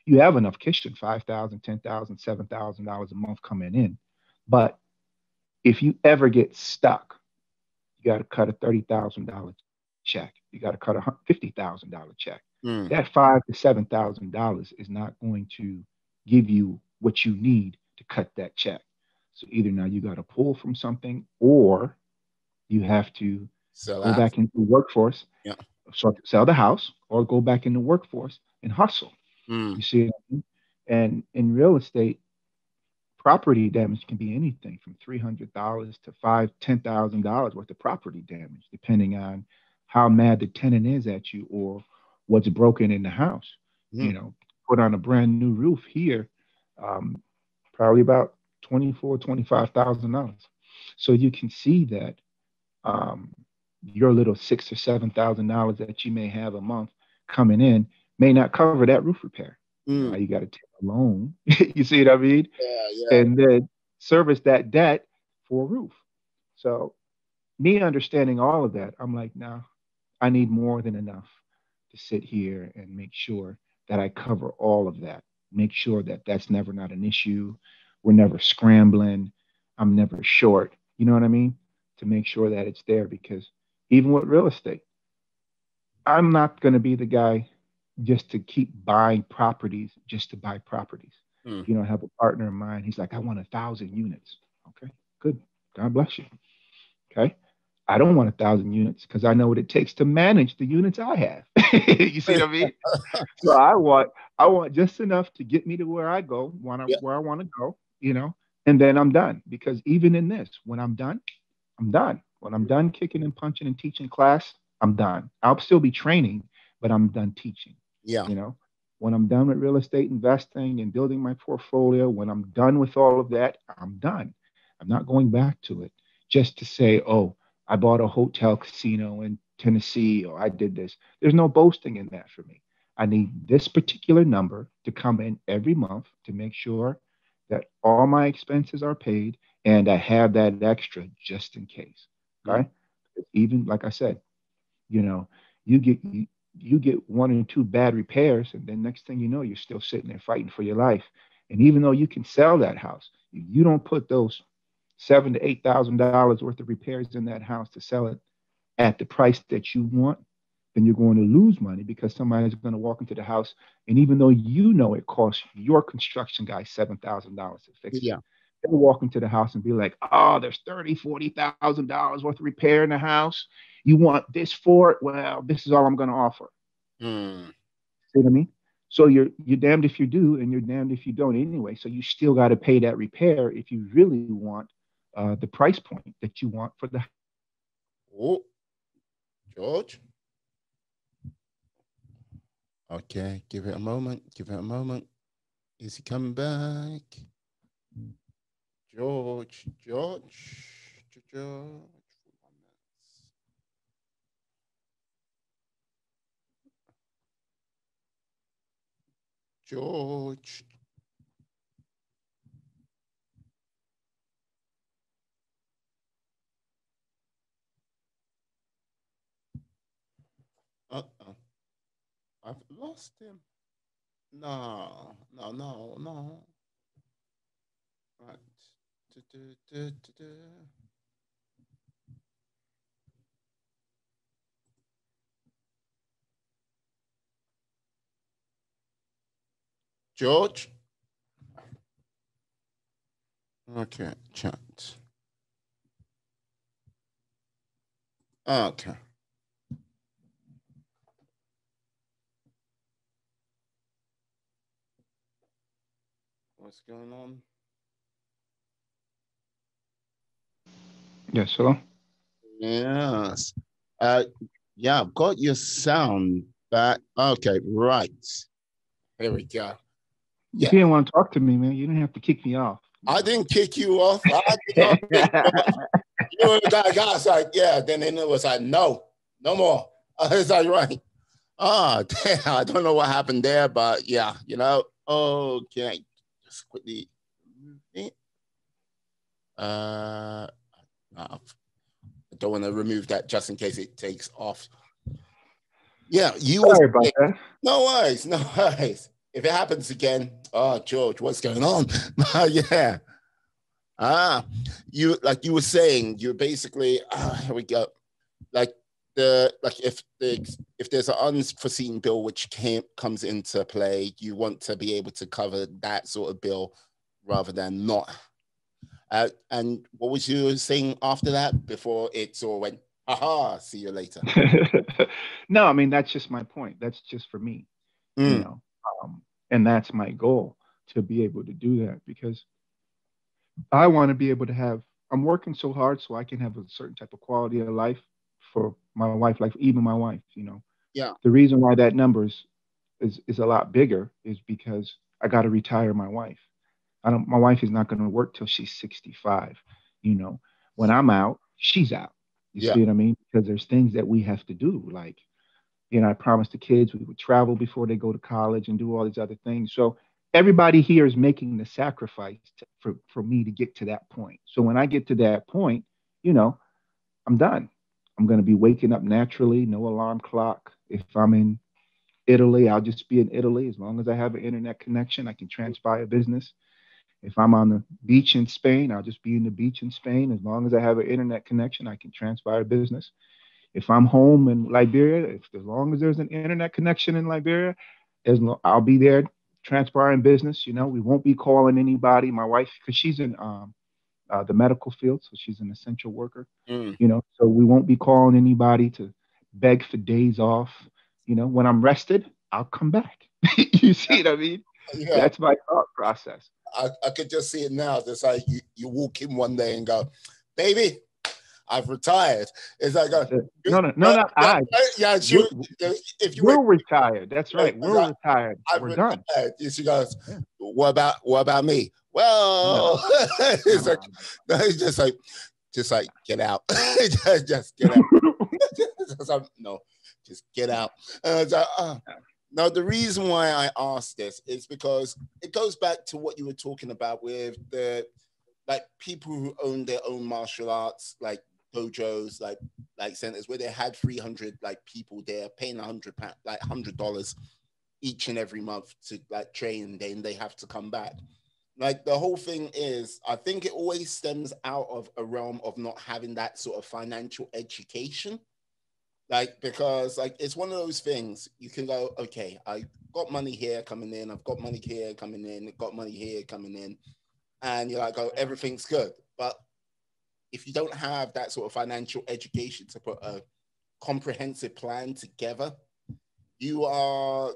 You have enough cushion, 5,000, 10,000, $7,000 a month coming in. But if you ever get stuck, you got to cut a $30,000 check. You got to cut a $50,000 check. Mm. That $5,000 to $7,000 is not going to give you what you need to cut that check. So either now you got to pull from something, or you have to So go that, back into the workforce, yeah. so sell the house, or go back in the workforce and hustle. Mm. You see, and in real estate, property damage can be anything from $300 to $10,000 worth of property damage, depending on how mad the tenant is at you or what's broken in the house. You Mm. know, put on a brand new roof here, um, probably about $25,000. So you can see that um, your little $6,000 or $7,000 that you may have a month coming in may not cover that roof repair. Now Mm. you got to take a loan. You see what I mean? Yeah, yeah. And then service that debt for a roof. So me understanding all of that, I'm like, now I need more than enough to sit here and make sure that I cover all of that. Make sure that that's never not an issue. We're never scrambling. I'm never short. You know what I mean? To make sure that it's there, because even with real estate, I'm not going to be the guy just to keep buying properties just to buy properties. Mm. I have a partner of mine. He's like, I want 1,000 units. Okay, good. God bless you. Okay. I don't want 1,000 units because I know what it takes to manage the units I have. You see what I mean? So I want just enough to get me to where I go, Yeah. where I want to go, and then I'm done. Because even in this, when I'm done, I'm done. When I'm done kicking and punching and teaching class, I'm done. I'll still be training, but I'm done teaching. Yeah. You know, when I'm done with real estate investing and building my portfolio, when I'm done with all of that, I'm done. I'm not going back to it just to say, oh, I bought a hotel casino in Tennessee, or I did this. There's no boasting in that for me. I need this particular number to come in every month to make sure that all my expenses are paid and I have that extra just in case. Mm. Okay. Even like I said, you know, you get one or two bad repairs, and then next thing you know, you're still sitting there fighting for your life. And even though you can sell that house, you don't put those $7,000 to $8,000 worth of repairs in that house to sell it at the price that you want, then you're going to lose money because somebody's going to walk into the house, and even though you know it costs your construction guy $7,000 to fix it, Yeah. they'll walk into the house and be like, "Oh, there's $30,000, $40,000 worth of repair in the house. You want this for it? Well, this is all I'm going to offer." Mm. See what I mean? So you're damned if you do, and you're damned if you don't anyway. So you still got to pay that repair if you really want the price point that you want for the. Oh, George. Okay, give it a moment. Give it a moment. Is he coming back? George, George. George. Uh-oh. I've lost him. No, no, no, no. Right. Du-du-du-du-du. George. Okay, chat. Okay. What's going on? Yes, hello. Yes. Uh, yeah, I've got your sound back. Okay, right. Here we go. If Yeah. you didn't want to talk to me, man, you didn't have to kick me off. I didn't kick you off. I did not kick you off. You know, the guy was like, yeah. Then it was like, no, no more. It's like, right. Damn, I don't know what happened there, but yeah, you know. Okay. Just quickly. I don't want to remove that just in case it takes off. Yeah, you were Sorry about that. no worries, no worries. If it happens again, oh George, what's going on? Yeah. You like you were saying, you're basically here we go. Like if there's an unforeseen bill which comes into play, you want to be able to cover that sort of bill rather than not. And what was you saying after that before it all went, aha, see you later? No, I mean that's just my point. That's just for me, you Mm, know, and that's my goal to be able to do that because I want to be able to have. I'm working so hard so I can have a certain type of quality of life for my wife, like even my wife. yeah, The reason why that number is a lot bigger is because I got to retire my wife. I don't. My wife is not going to work till she's 65. You know, when I'm out, she's out. You yeah, see what I mean? Because there's things that we have to do. Like, I promised the kids we would travel before they go to college and do all these other things. So everybody here is making the sacrifice for me to get to that point. So when I get to that point, you know, I'm done. I'm going to be waking up naturally, no alarm clock. If I'm in Italy, I'll just be in Italy. As long as I have an internet connection, I can transpire business. If I'm on the beach in Spain, I'll just be in the beach in Spain. As long as I have an internet connection, I can transpire business. If I'm home in Liberia, as long as there's an internet connection in Liberia, I'll be there transpiring business. We won't be calling anybody. My wife, because she's in the medical field, so she's an essential worker. mm, So we won't be calling anybody to beg for days off. When I'm rested, I'll come back. You see what I mean? yeah. That's my thought process. I could just see it now. It's like you walk in one day and go, baby, I've retired. It's like, That's it. No, no, no, yeah, not yeah, I. yeah. We're, If you were, we're retired. That's right. We're retired. I've We're done. retired. She goes, Yeah. what about me? No, Well, it's like, no, no, it's just like get out, just get out. No, just get out. And I was like, Now, the reason why I asked this is because it goes back to what you were talking about with the like people who own their own martial arts, like dojos, like centers where they had 300 like people there paying £100, like $100 each and every month to like train, and then they have to come back. Like the whole thing is, I think it always stems out of a realm of not having that sort of financial education. Like, because like it's one of those things you can go, okay, I got money here coming in, I've got money here coming in, got money here coming in, and you're like, oh, everything's good. But if you don't have that sort of financial education to put a comprehensive plan together, you are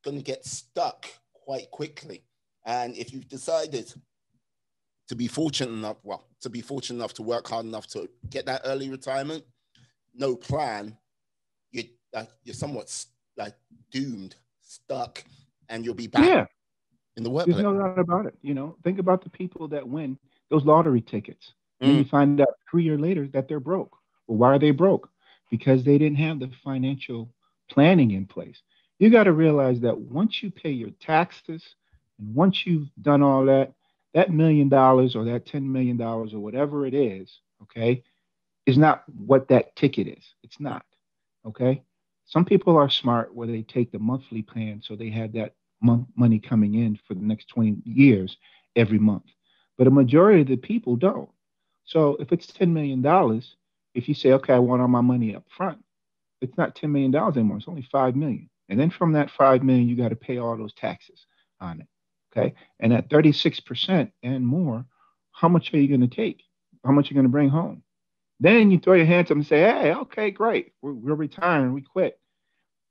going to get stuck quite quickly. And if you've decided to be fortunate enough, well, to be fortunate enough to work hard enough to get that early retirement, no plan, you're somewhat like doomed, stuck, and you'll be back Yeah, in the there's workplace. no doubt about it. You know, think about the people that win those lottery tickets. And then Mm, you find out 3 years later that they're broke. Well, why are they broke? Because they didn't have the financial planning in place. You got to realize that once you pay your taxes and once you've done all that, that $1 million or that $10 million or whatever it is not what that ticket is. It's not. Okay. Some people are smart where they take the monthly plan so they have that money coming in for the next 20 years every month. But a majority of the people don't. So if it's $10 million, if you say, okay, I want all my money up front, it's not $10 million anymore. It's only 5 million. And then from that 5 million, you got to pay all those taxes on it. Okay. And at 36% and more, how much are you going to take? How much are you going to bring home? Then you throw your hands up and say, hey, okay, great. We're retiring. We quit.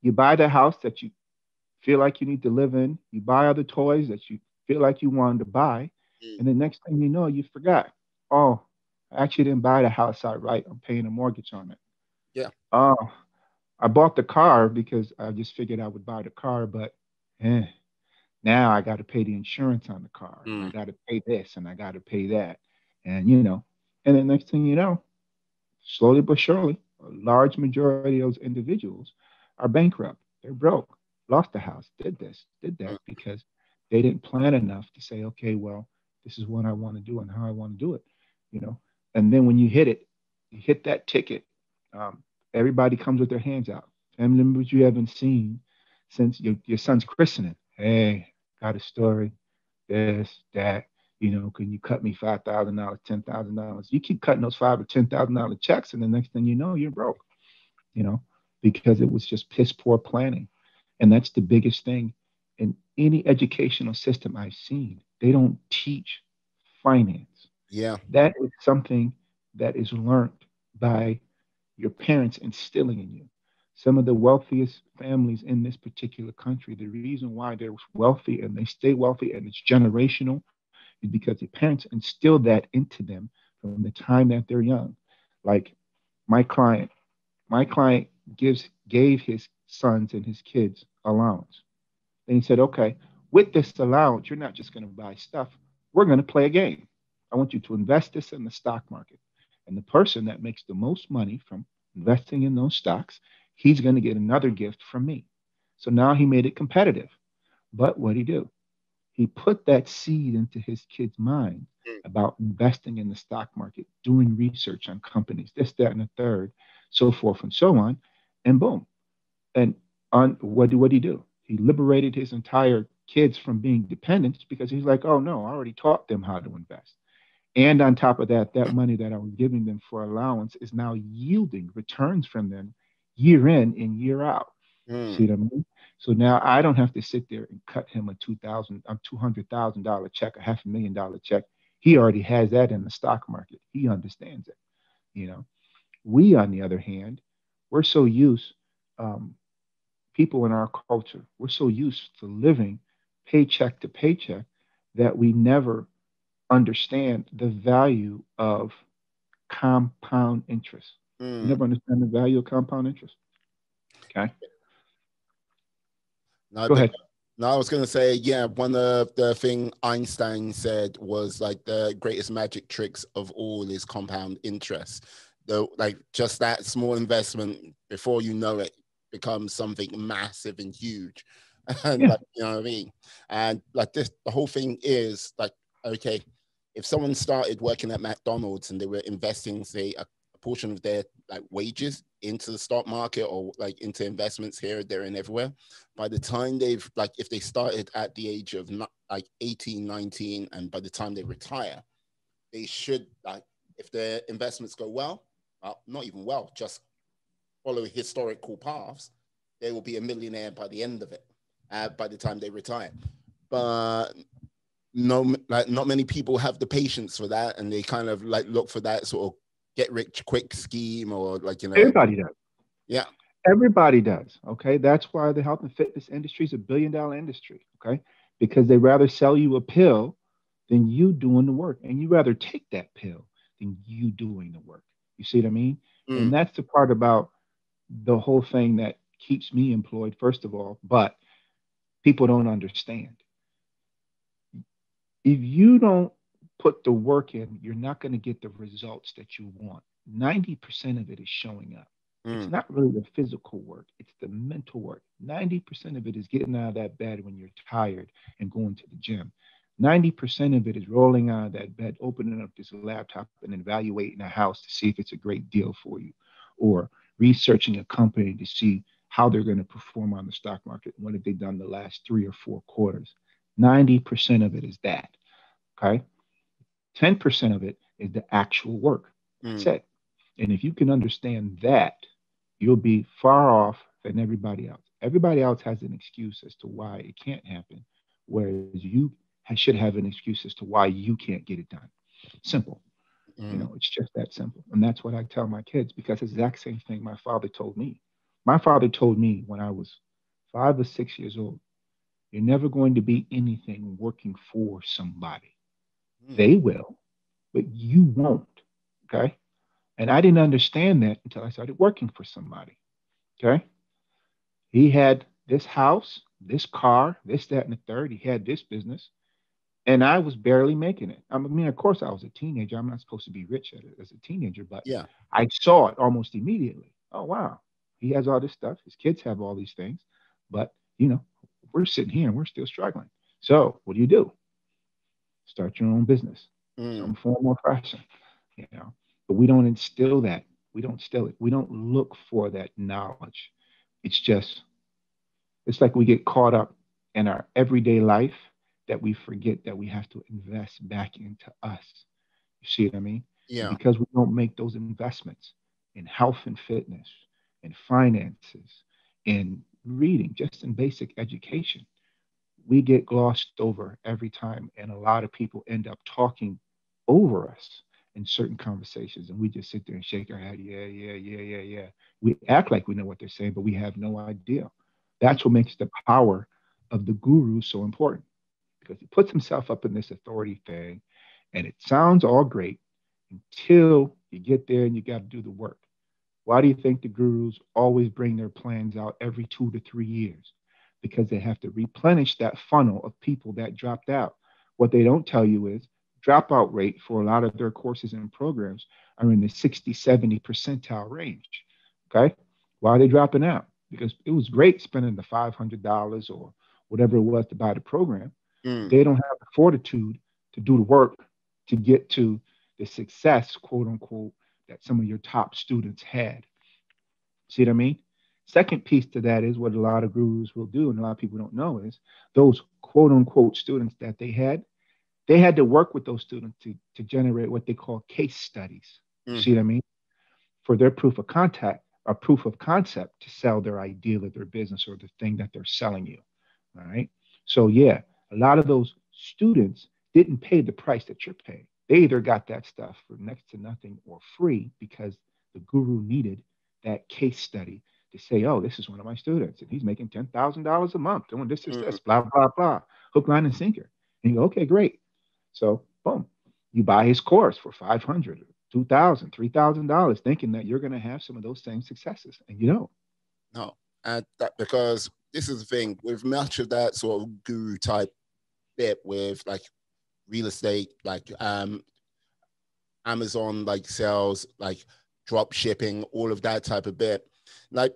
You buy the house that you feel like you need to live in. You buy other toys that you feel like you wanted to buy. mm, And the next thing you know, you forgot. Oh, I actually didn't buy the house outright. I'm paying a mortgage on it. yeah. Oh, I bought the car because I just figured I would buy the car, but eh, now I got to pay the insurance on the car. And I Mm, got to pay this and I got to pay that. And, and the next thing you know, slowly but surely, a large majority of those individuals are bankrupt. They're broke, lost the house, did this, did that mm, because they didn't plan enough to say, okay, well, this is what I want to do and how I want to do it, you know. And then when you hit it, you hit that ticket. Everybody comes with their hands out. Family members you haven't seen since your son's christening. Hey, got a story, this, that. Can you cut me $5,000, $10,000? You keep cutting those five or $10,000 checks, and the next thing you know, you're broke. You know, because it was just piss poor planning, and that's the biggest thing in any educational system I've seen. They don't teach finance. yeah. That is something that is learned by your parents instilling in you. Some of the wealthiest families in this particular country, the reason why they're wealthy and they stay wealthy and it's generational is because the parents instilled that into them from the time that they're young. Like my client, my client gave his sons and his kids allowance. Then he said, okay, with this allowance, you're not just going to buy stuff. We're going to play a game. I want you to invest this in the stock market. And the person that makes the most money from investing in those stocks, he's going to get another gift from me. So now he made it competitive. But what did he do? He put that seed into his kid's mind Mm, about investing in the stock market, doing research on companies, this, that, and the third, so forth and so on. And boom. And on what did he do? He liberated his entire kids from being dependents because he's like, oh no, I already taught them how to invest. And on top of that, that money that I was giving them for allowance is now yielding returns from them year in and year out. mm, See what I mean? So now I don't have to sit there and cut him a $200,000 check, a $500,000 check. He already has that in the stock market. He understands it. You know, we on the other hand, we're so used, um, people in our culture, we're so used to living paycheck to paycheck that we never understand the value of compound interest. We mm. never understand the value of compound interest. Okay. No, Go ahead. no, I was gonna say, yeah, one of the thing Einstein said was like the greatest magic tricks of all is compound interest. Though, like just that small investment, before you know it, becomes something massive and huge, and Yeah. like you know what I mean. And like this, the whole thing is like, okay, if someone started working at McDonald's and they were investing, say, a portion of their like wages into the stock market or like into investments here, there, and everywhere. By the time they've like, if they started at the age of like 18, 19, and by the time they retire, they should, like, if their investments go well, not even well, just follow historical paths, they will be a millionaire by the end of it, by the time they retire. But no, like not many people have the patience for that, and they kind of like look for that sort of get rich quick scheme, or like, you know, Everybody does. yeah. Everybody does. Okay. That's why the health and fitness industry is $1 billion industry. Okay. Because they rather sell you a pill than you doing the work. And you rather take that pill than you doing the work. You see what I mean? Mm, And that's the part about the whole thing that keeps me employed, first of all, but people don't understand. If you don't put the work in, you're not going to get the results that you want. 90% of it is showing up. It's mm, not really the physical work, it's the mental work. 90% of it is getting out of that bed when you're tired and going to the gym. 90% of it is rolling out of that bed, opening up this laptop and evaluating a house to see if it's a great deal for you, or researching a company to see how they're going to perform on the stock market. What have they done the last 3 or 4 quarters? 90% of it is that. Okay. 10% of it is the actual work. That's mm, it. And if you can understand that, you'll be far off than everybody else. Everybody else has an excuse as to why it can't happen, whereas you should have an excuse as to why you can't get it done. Simple. mm, It's just that simple. And that's what I tell my kids, because it's the exact same thing my father told me. My father told me when I was 5 or 6 years old, you're never going to be anything working for somebody. mm, They will, but you won't. Okay. And I didn't understand that until I started working for somebody. Okay. He had this house, this car, this, that, and the third. He had this business. And I was barely making it. I mean, of course, I was a teenager. I'm not supposed to be rich as a teenager, but yeah. I saw it almost immediately. Oh, wow. He has all this stuff. His kids have all these things. But, we're sitting here and we're still struggling. So, what do? Start your own business, Mm, some form or fashion, you know. But we don't instill that. We don't instill it. We don't look for that knowledge. It's just, it's like we get caught up in our everyday life that we forget that we have to invest back into us. You see what I mean? And yeah. because we don't make those investments in health and fitness, in finances, in reading, just in basic education, we get glossed over every time. And a lot of people end up talking over us in certain conversations. And we just sit there and shake our head. Yeah, yeah, yeah, yeah, yeah. We act like we know what they're saying, but we have no idea. Mm, That's what makes the power of the guru so important, because he puts himself up in this authority thing and it sounds all great until you get there and you got to do the work. Why do you think the gurus always bring their plans out every 2 to 3 years? Because they have to replenish that funnel of people that dropped out. What they don't tell you is dropout rate for a lot of their courses and programs are in the 60, 70 percentile range. Okay. Why are they dropping out? Because it was great spending the $500 or whatever it was to buy the program. mm, They don't have the fortitude to do the work to get to the success, quote unquote, that some of your top students had. See what I mean? Second piece to that is what a lot of gurus will do, and a lot of people don't know, is those quote unquote students that they had to work with those students to generate what they call case studies. You see mm, what I mean? For their proof of contact or proof of concept to sell their ideal or their business or the thing that they're selling you. All right. So yeah, a lot of those students didn't pay the price that you're paying. They either got that stuff for next to nothing or free because the guru needed that case study to say, oh, this is one of my students and he's making $10,000 a month doing this, mm. blah, blah, blah, hook, line, and sinker. And you go, okay, great. So boom, you buy his course for 500, 2,000, $3,000, thinking that you're going to have some of those same successes, and you don't. No, and that, because this is the thing with much of that sort of guru type bit with like real estate, like Amazon, like sales, like drop shipping, all of that type of bit. Like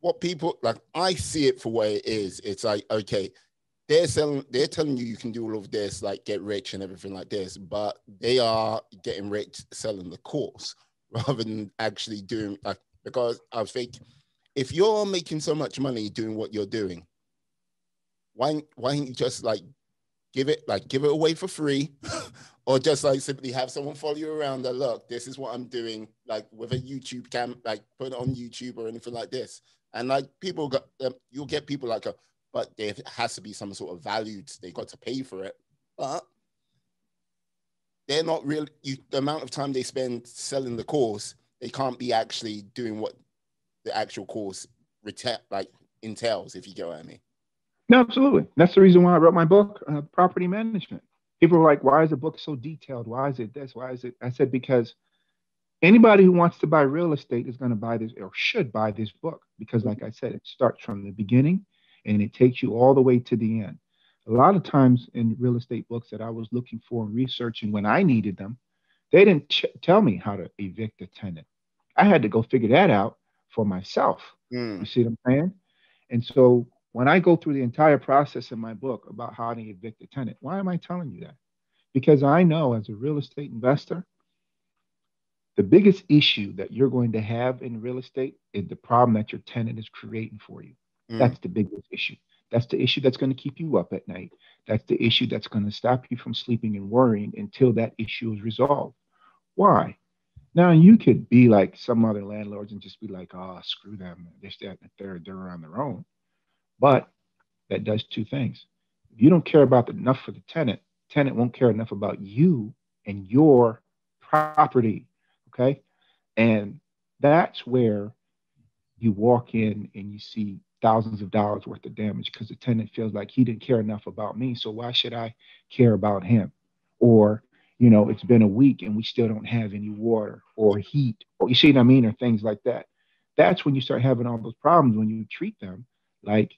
what people like, I see it for what it is. It's like, okay, they're telling you can do all of this, like get rich and everything like this, but they are getting rich selling the course. rather than actually doing like, because I think if you're making so much money doing what you're doing, why don't you just like give it away for free or just like simply have someone follow you around that look, this is what I'm doing, like with a YouTube cam, like put it on YouTube or anything like this. And like people got you'll get people like but there has to be some sort of value, they got to pay for it. But they're not really the amount of time they spend selling the course, they can't be actually doing what the actual course like entails, if you get what I mean. No, absolutely. That's the reason why I wrote my book, Property Management. People were like, why is the book so detailed? Why is it this? Why is it? I said, because anybody who wants to buy real estate is going to buy this or should buy this book because, like I said, it starts from the beginning and it takes you all the way to the end. A lot of times in real estate books that I was looking for and researching when I needed them, they didn't tell me how to evict a tenant. I had to go figure that out for myself. You Mm. see what I'm saying? And so when I go through the entire process in my book about how to evict a tenant, why am I telling you that? Because I know as a real estate investor, the biggest issue that you're going to have in real estate is the problem that your tenant is creating for you. Mm. That's the biggest issue. That's the issue that's going to keep you up at night. That's the issue that's going to stop you from sleeping and worrying until that issue is resolved. Why? Now you could be like some other landlords and just be like, oh, screw them. This, that, and the third, they're on their own. But that does two things. If you don't care about enough for the tenant, tenant won't care enough about you and your property. Okay. And that's where you walk in and you see thousands of dollars worth of damage because the tenant feels like he didn't care enough about me. So why should I care about him? Or, it's been a week and we still don't have any water or heat, or you see what I mean, or things like that. That's when you start having all those problems when you treat them like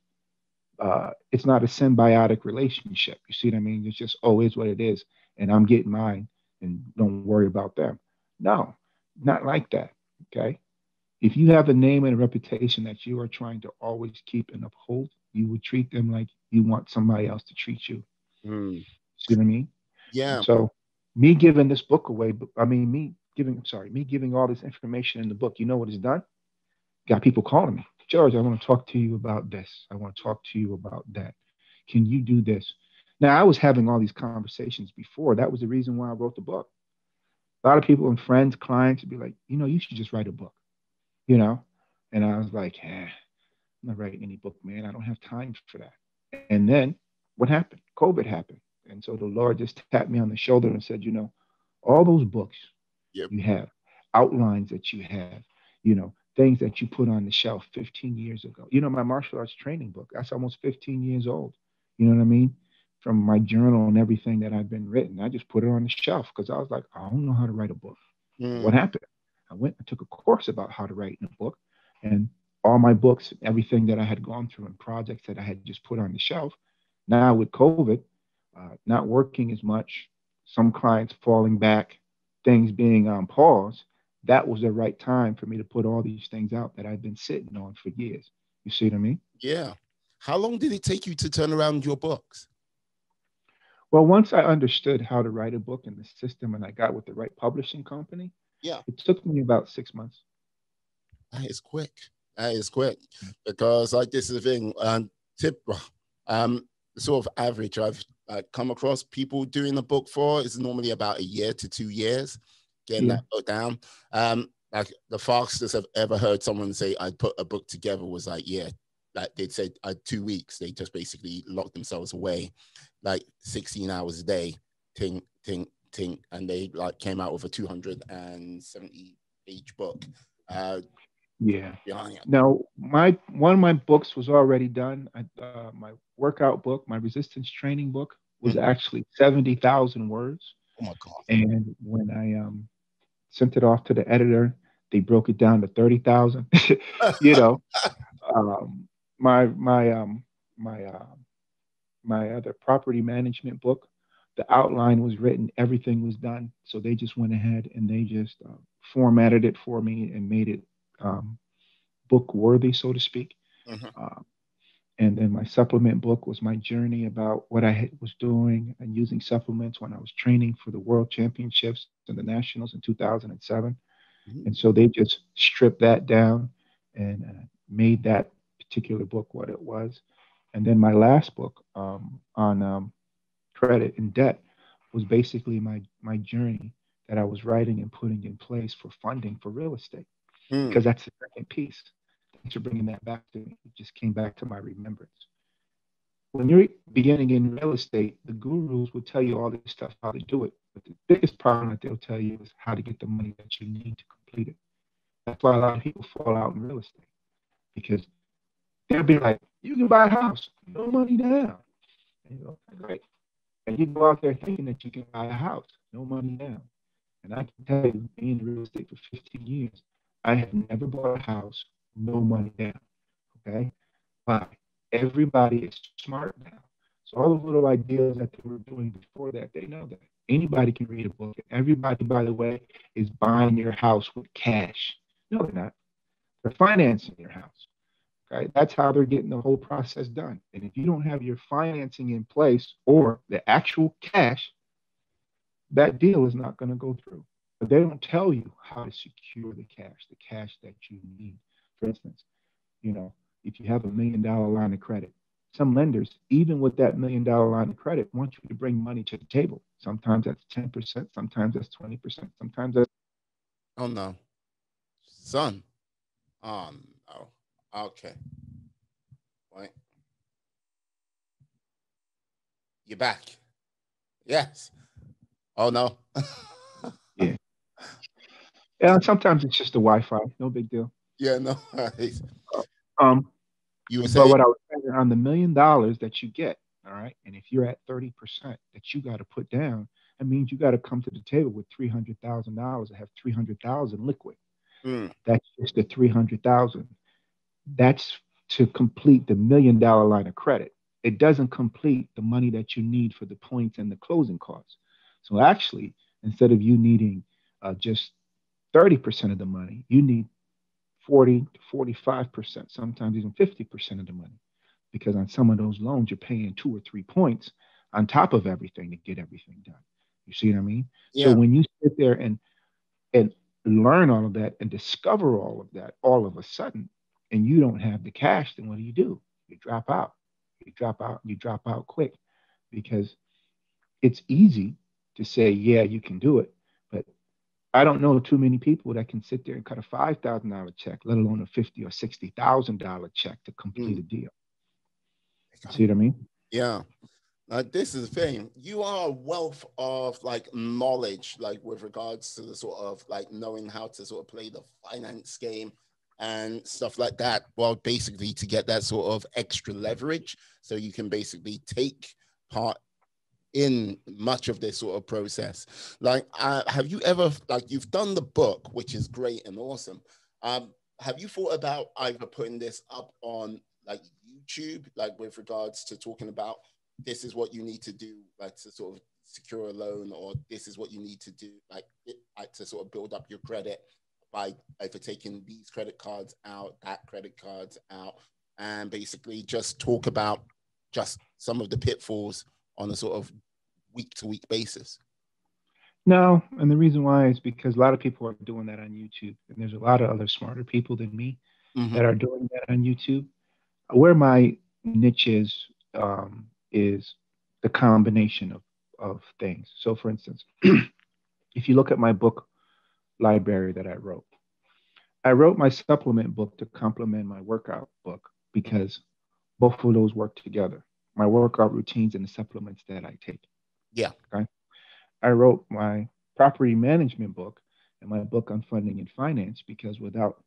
it's not a symbiotic relationship. You see what I mean? It's just, oh, it's what it is, and I'm getting mine, and don't worry about them. No, not like that. Okay. If you have a name and a reputation that you are trying to always keep and uphold, you would treat them like you want somebody else to treat you. Mm. See what I mean? And Yeah. so, me giving this book away, I mean, me giving all this information in the book, you know what it's done? Got people calling me, George, I want to talk to you about this. I want to talk to you about that. Can you do this? Now, I was having all these conversations before. That was the reason why I wrote the book. A lot of people and friends, clients would be like, you should just write a book, you know? And I was like, I'm not writing any book, man. I don't have time for that. And then what happened? COVID happened. And so the Lord just tapped me on the shoulder and said, all those books Yep. you have, outlines that you have, things that you put on the shelf 15 years ago. My martial arts training book, that's almost 15 years old. You know what I mean? From my journal and everything that I've been written, I just put it on the shelf because I was like, I don't know how to write a book. But Mm. what happened? I went and took a course about how to write in a book, and all my books, everything that I had gone through and projects that I had just put on the shelf. Now with COVID, not working as much, some clients falling back, things being on pause, that was the right time for me to put all these things out that I've been sitting on for years. You see what I mean? Yeah. How long did it take you to turn around your books? Well, once I understood how to write a book in the system and I got with the right publishing company, Yeah. it took me about 6 months. That is quick. That is quick. Because like this is the thing. Tip the sort of average I've come across people doing the book for is normally about a year to 2 years getting Yeah. that book down. Like the fastest I've ever heard someone say I put a book together was like, yeah, like they'd say 2 weeks. They just basically locked themselves away, like 16 hours a day, ting, ting, ting, and they like came out with a 270-page book. Uh, Yeah. behind it. Now, my one of my books was already done. My workout book, my resistance training book, was Mhm. actually 70,000 words. Oh my god. And when I sent it off to the editor, they broke it down to 30,000. you know, um, my my my my other property management book, the outline was written, everything was done. So they just went ahead and they just formatted it for me and made it um, book worthy, so to speak. Mhm. Uh, and then my supplement book was my journey about what was doing and using supplements when I was training for the World Championships and the Nationals in 2007. Mhm. And so they just stripped that down and made that particular book what it was. And then my last book on credit and debt was basically my journey that I was writing and putting in place for funding for real estate, Mm. because that's the second piece. Thanks for bringing that back to me. It just came back to my remembrance. When you're beginning in real estate, the gurus will tell you all this stuff, how to do it. But the biggest problem that they'll tell you is how to get the money that you need to complete it. That's why a lot of people fall out in real estate, because they'll be like, you can buy a house, no money down. And you go, okay, great. And you go out there thinking that you can buy a house, no money down. And I can tell you, being in real estate for 15 years, I have never bought a house, no money down. Okay? Why? Everybody is smart now. So all the little ideas that they were doing before that, they know that. Anybody can read a book. Everybody, by the way, is buying your house with cash. No, they're not. They're financing your house. Okay? That's how they're getting the whole process done. And if you don't have your financing in place or the actual cash, that deal is not going to go through. But they don't tell you how to secure the cash that you need. For instance, you know, if you have $1 million line of credit, some lenders, even with that $1 million line of credit, want you to bring money to the table. Sometimes that's 10%, sometimes that's 20%, sometimes that's Oh no, son. Oh no. Okay. Wait. You're back. Yes. Oh no. yeah. And sometimes it's just the Wi-Fi, no big deal. Yeah. No. Um, You were but saying? what I was saying, on the $1 million that you get, all right, and if you're at 30% that you got to put down, that means you got to come to the table with $300,000 to have 300,000 liquid. Mm. That's just the 300,000. That's to complete the $1 million line of credit. It doesn't complete the money that you need for the points and the closing costs. So actually, instead of you needing just 30% of the money, you need 40 to 45%, sometimes even 50% of the money. Because on some of those loans, you're paying 2 or 3 points on top of everything to get everything done. You see what I mean? So Yeah. when you sit there and learn all of that and discover all of that all of a sudden, and you don't have the cash, then what do? You drop out. You drop out, you drop out quick, because it's easy to say, yeah, you can do it. But I don't know too many people that can sit there and cut a $5,000 check, let alone a 50 or $60,000 check to complete Mm. a deal. You see what I mean? Yeah. This is the thing. You are a wealth of like knowledge, like with regards to the sort of like knowing how to sort of play the finance game and stuff like that. Well, basically to get that sort of extra leverage, so you can basically take part in much of this sort of process. Like, have you ever, like, you've done the book, which is great and awesome. Have you thought about either putting this up on like YouTube, like with regards to talking about this is what you need to do, like to sort of secure a loan, or this is what you need to do, like to sort of build up your credit by either taking these credit cards out, that credit cards out, and basically just talk about just some of the pitfalls on a sort of week to week basis. No, and the reason why is because a lot of people are doing that on YouTube, and there's a lot of other smarter people than me Mm-hmm. that are doing that on YouTube. Where my niche is the combination of things. So, for instance, if you look at my book library that I wrote my supplement book to complement my workout book, because both of those work together. My workout routines and the supplements that I take. Yeah. Okay. I wrote my property management book and my book on funding and finance, because without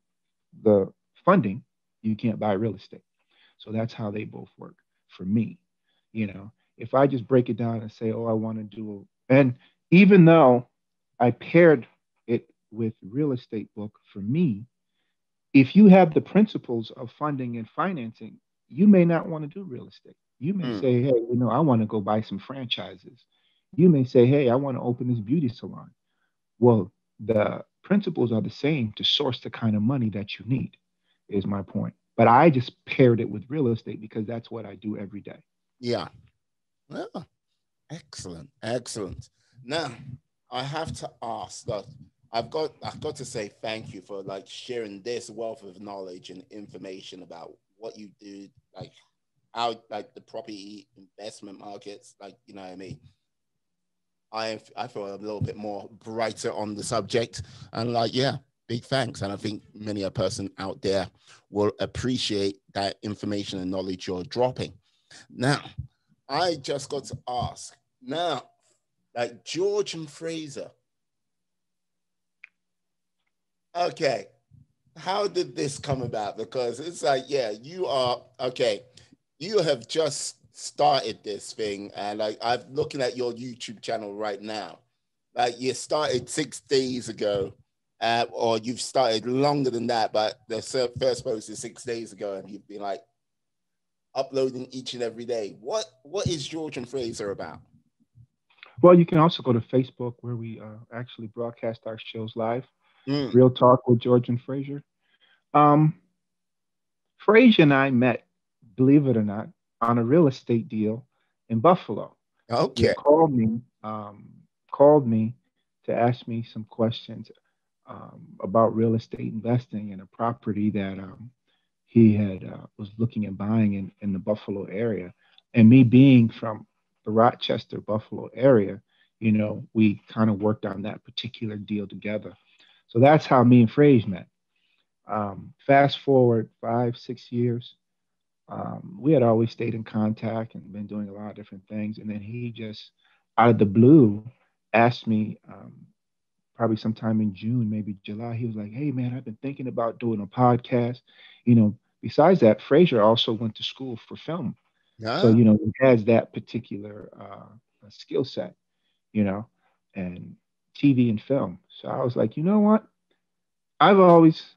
the funding, you can't buy real estate. So that's how they both work for me. If I just break it down and say, oh, I want to do, and even though I paired it with real estate book for me, if you have the principles of funding and financing, you may not want to do real estate. You may Mm. say, hey, I want to go buy some franchises. You may say, hey, I want to open this beauty salon. Well, the principles are the same to source the kind of money that you need, is my point. But I just paired it with real estate because that's what I do every day. Yeah. Well, excellent. Excellent. Now, I have to ask that. I've got to say thank you for like sharing this wealth of knowledge and information about what you do, like how like the property investment markets, like you know what I mean. I feel a little bit more brighter on the subject, and like yeah, big thanks. And I think many a person out there will appreciate that information and knowledge you're dropping. Now, I just got to ask now, like George and Fraser. Okay, how did this come about? Because it's like, yeah, you are okay. You have just started this thing, and like I'm looking at your YouTube channel right now. Like you started 6 days ago, or you've started longer than that, but the first post is 6 days ago, and you've been like uploading each and every day. What is George and Fraser about? Well, you can also go to Facebook where we actually broadcast our shows live. Mm, Real Talk with George and Fraser. Um, Fraser and I met, believe it or not, on a real estate deal in Buffalo. He okay. had called me to ask me some questions about real estate investing in a property that he had was looking at buying in the Buffalo area. And me being from the Rochester, Buffalo area, we kind of worked on that particular deal together. So that's how me and Fraser met. Fast forward 5, 6 years, we had always stayed in contact and been doing a lot of different things. And then he just, out of the blue, asked me probably sometime in June, maybe July. He was like, "Hey, man, I've been thinking about doing a podcast." Besides that, Fraser also went to school for film, so Yeah. he has that particular skill set, you know, and TV and film. So I was like, you know what? I was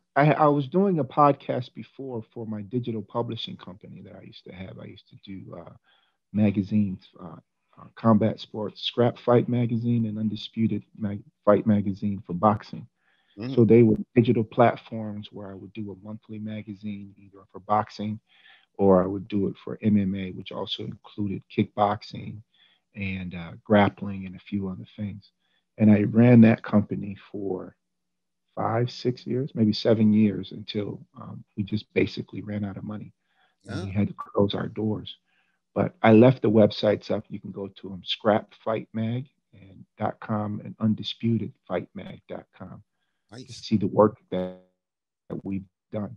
doing a podcast before for my digital publishing company that I used to have. I used to do magazines, Combat Sports, Scrap Fight magazine, and Undisputed Fight magazine for boxing. Mm, So they were digital platforms where I would do a monthly magazine either for boxing or I would do it for MMA, which also included kickboxing and grappling and a few other things. And I ran that company for 5, 6 years, maybe 7 years until we just basically ran out of money and yeah. we had to close our doors. But I left the websites up. You can go to them, Scrap Fight Mag and .com and UndisputedFightMag.com to Nice. see the work that we've done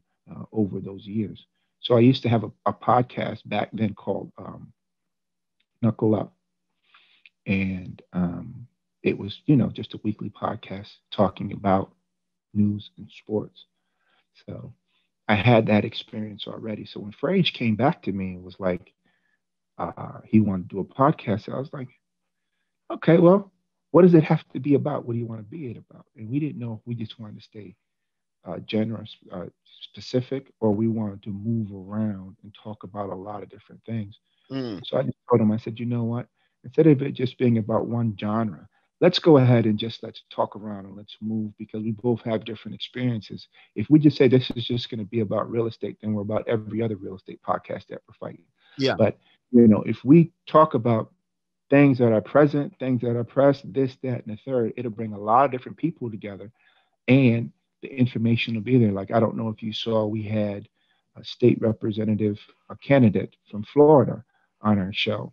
over those years. So I used to have a podcast back then called Knuckle Up, and it was just a weekly podcast talking about news and sports. So I had that experience already. So when Frage came back to me and was like, he wanted to do a podcast, I was like, okay, well, what does it have to be about? What do you want to be it about? And we didn't know if we just wanted to stay generous, specific, or we wanted to move around and talk about a lot of different things. Mm, So I just told him, I said, you know what? Instead of it just being about one genre, let's go ahead and just let's talk around and let's move because we both have different experiences. If we just say this is just going to be about real estate, then we're about every other real estate podcast that we're fighting. yeah. But if we talk about things that are present, things that are pressed, this, that, and the third, it'll bring a lot of different people together and the information will be there. Like, I don't know if you saw, we had a state representative, a candidate from Florida on our show.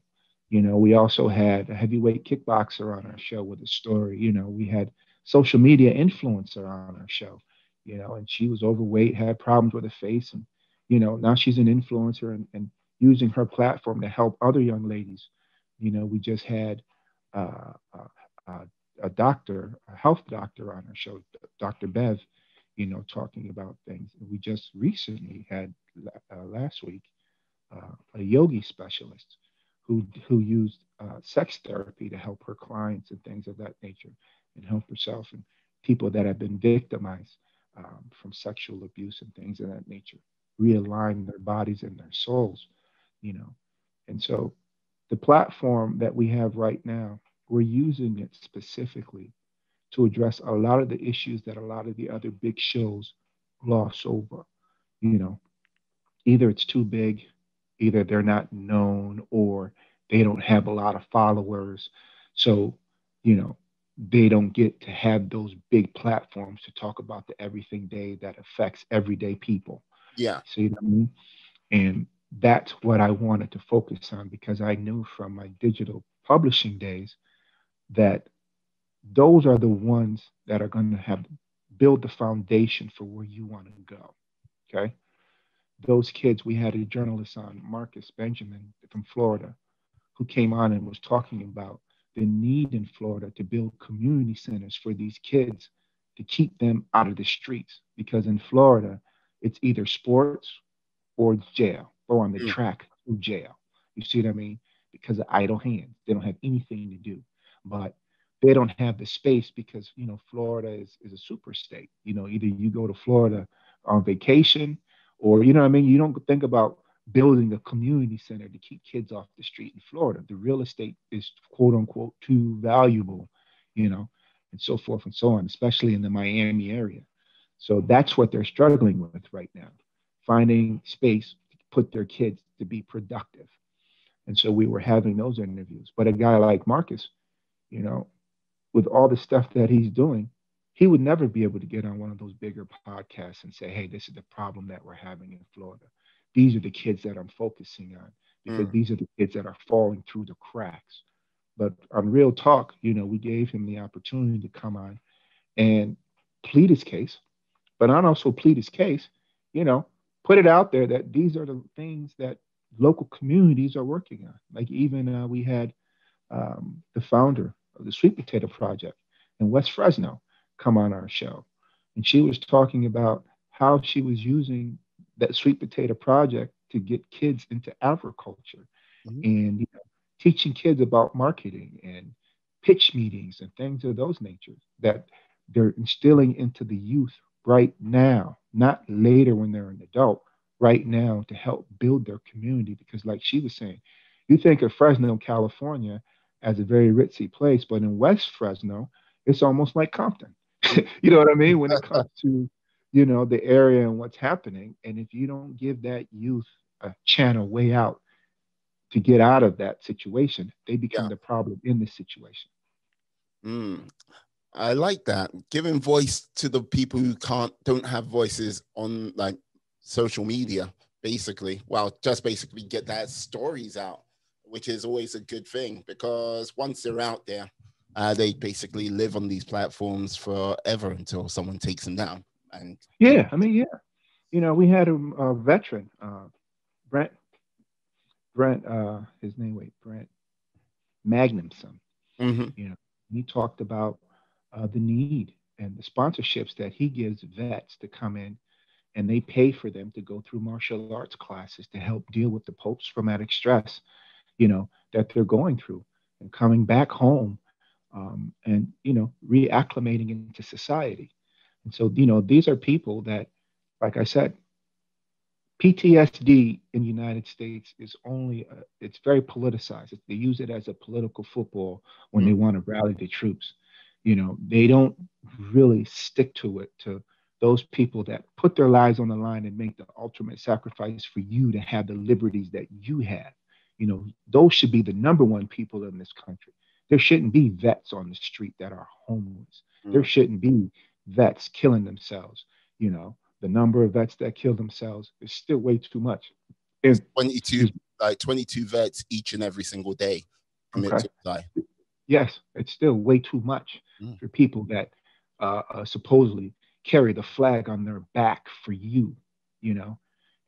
We also had a heavyweight kickboxer on our show with a story. We had social media influencer on our show, and she was overweight, had problems with her face. And, now she's an influencer and using her platform to help other young ladies. We just had a doctor, a health doctor on our show, Dr. Bev, talking about things. And we just recently had last week a yogi specialist who used sex therapy to help her clients and things of that nature, and help herself and people that have been victimized from sexual abuse and things of that nature, realign their bodies and their souls, you know. And so the platform that we have right now, we're using it specifically to address a lot of the issues that a lot of the other big shows gloss over. You know, either it's too big, either they're not known, or they don't have a lot of followers. So, you know, they don't get to have those big platforms to talk about the everything day that affects everyday people. Yeah. See what I mean? And that's what I wanted to focus on because I knew from my digital publishing days that those are the ones that are going to have build the foundation for where you want to go. Okay. Those kids, we had a journalist on, Marcus Benjamin from Florida, who came on and was talking about the need in Florida to build community centers for these kids to keep them out of the streets. Because in Florida, it's either sports or jail, or on the Mm. track to jail. You see what I mean? Because of idle hands. They don't have anything to do. But they don't have the space because, Florida is a super state. Either you go to Florida on vacation or, you know what I mean? You don't think about building a community center to keep kids off the street in Florida. The real estate is quote unquote too valuable, you know, and so forth and so on, especially in the Miami area. So that's what they're struggling with right now, finding space to put their kids to be productive. And so we were having those interviews. But a guy like Marcus, you know, with all the stuff that he's doing, he would never be able to get on one of those bigger podcasts and say, hey, this is the problem that we're having in Florida. These are the kids that I'm focusing on because Mm. these are the kids that are falling through the cracks. But on Real Talk, we gave him the opportunity to come on and plead his case, but not also plead his case, you know, put it out there that these are the things that local communities are working on. Like even we had the founder of the Sweet Potato Project in West Fresno come on our show. And she was talking about how she was using that Sweet Potato Project to get kids into agriculture Mhm. and teaching kids about marketing and pitch meetings and things of those natures that they're instilling into the youth right now, not later when they're an adult, right now to help build their community. Because, like she was saying, you think of Fresno, California, as a very ritzy place, but in West Fresno, it's almost like Compton. You know what I mean? When it comes to, the area and what's happening. And if you don't give that youth a channel way out to get out of that situation, they become Yeah. the problem in this situation. Mm. I like that. Giving voice to the people who don't have voices on like social media, basically. Well, just basically get their stories out, which is always a good thing because once they're out there, they basically live on these platforms forever until someone takes them down. And you Yeah, I mean, yeah. We had a veteran, Brent, his name, wait, Brent Magnumson. Mhm. You know, he talked about the need and the sponsorships that he gives vets to come in and they pay for them to go through martial arts classes to help deal with the post traumatic stress, that they're going through and coming back home and, reacclimating into society. And so, these are people that, like I said, PTSD in the United States is only, it's very politicized. They use it as a political football when Mm. they want to rally the troops. They don't really stick to it, to those people that put their lives on the line and make the ultimate sacrifice for you to have the liberties that you have. Those should be the number one people in this country. There shouldn't be vets on the street that are homeless. There Mm. shouldn't be vets killing themselves. The number of vets that kill themselves is still way too much. And 22, excuse me, 22 vets each and every single day commit okay, suicide. yes, it's still way too much Mm. for people that supposedly carry the flag on their back for you, you know,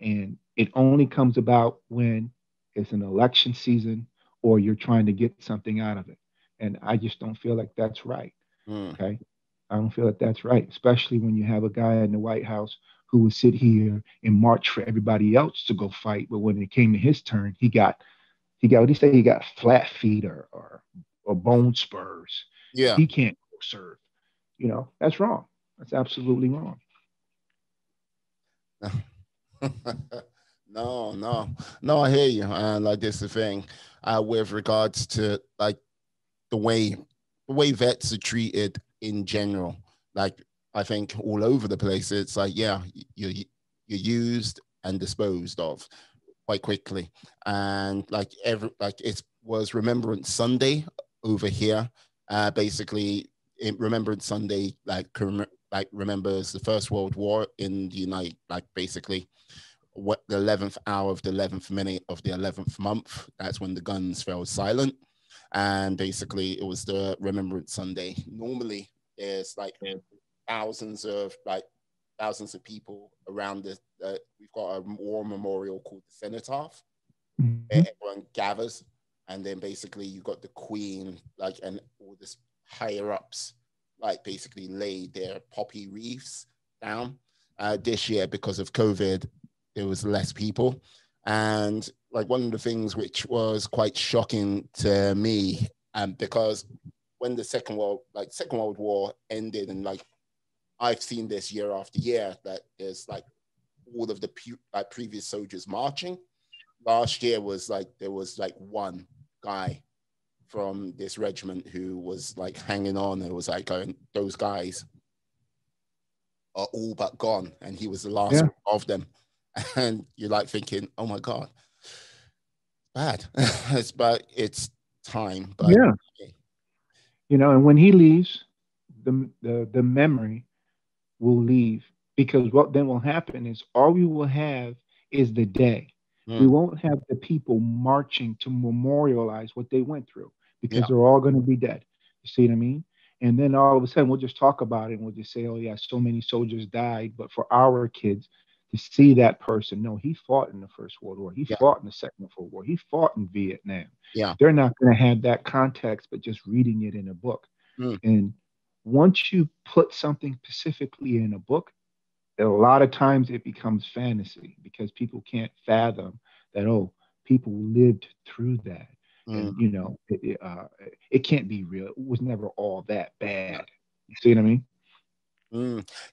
and it only comes about when it's an election season or you're trying to get something out of it. And I just don't feel like that's right. Mm. Okay. I don't feel like that's right, especially when you have a guy in the White House who would sit here and march for everybody else to go fight. But when it came to his turn, he got what he say? He got flat feet or bone spurs, and Yeah. he can't go serve. That's wrong. That's absolutely wrong. No, no, no. I hear you. And like this, the thing, with regards to like the way the way vets are treated in general. Like I think all over the place, it's like yeah, you're used and disposed of quite quickly, and like it was Remembrance Sunday over here. Basically. Remembrance Sunday, like remembers the First World War in the United, like basically what the 11th hour of the 11th minute of the 11th month. That's when the guns fell silent, and basically it was the Remembrance Sunday. Normally, there's like thousands of people around this. We've got a war memorial called the Cenotaph. Everyone gathers, and then basically you got the Queen, like, and all this higher ups, like basically lay their poppy wreaths down. This year, because of COVID, there was less people, and like one of the things which was quite shocking to me, because when the Second World War ended, and like I've seen this year after year that there's like all of the previous soldiers marching. Last year was like there was like one guy from this regiment who was like hanging on. It was like going, those guys are all but gone, and he was the last one of them. And you're like thinking, oh my God, bad. But it's time. But Yeah. You know, and when he leaves, the memory will leave, because what then will happen is all we will have is the day. We won't have the people marching to memorialize what they went through, because they're all going to be dead. You see what I mean? And then all of a sudden we'll just talk about it, and we'll just say, oh yeah, so many soldiers died. But for our kids to see that person, no, he fought in the First World War. He fought in the Second World War. He fought in Vietnam. Yeah. They're not going to have that context, but just reading it in a book. And once you put something specifically in a book, a lot of times it becomes fantasy, because people can't fathom that, oh, people lived through that. And, you know, it can't be real. It was never all that bad. You see what I mean?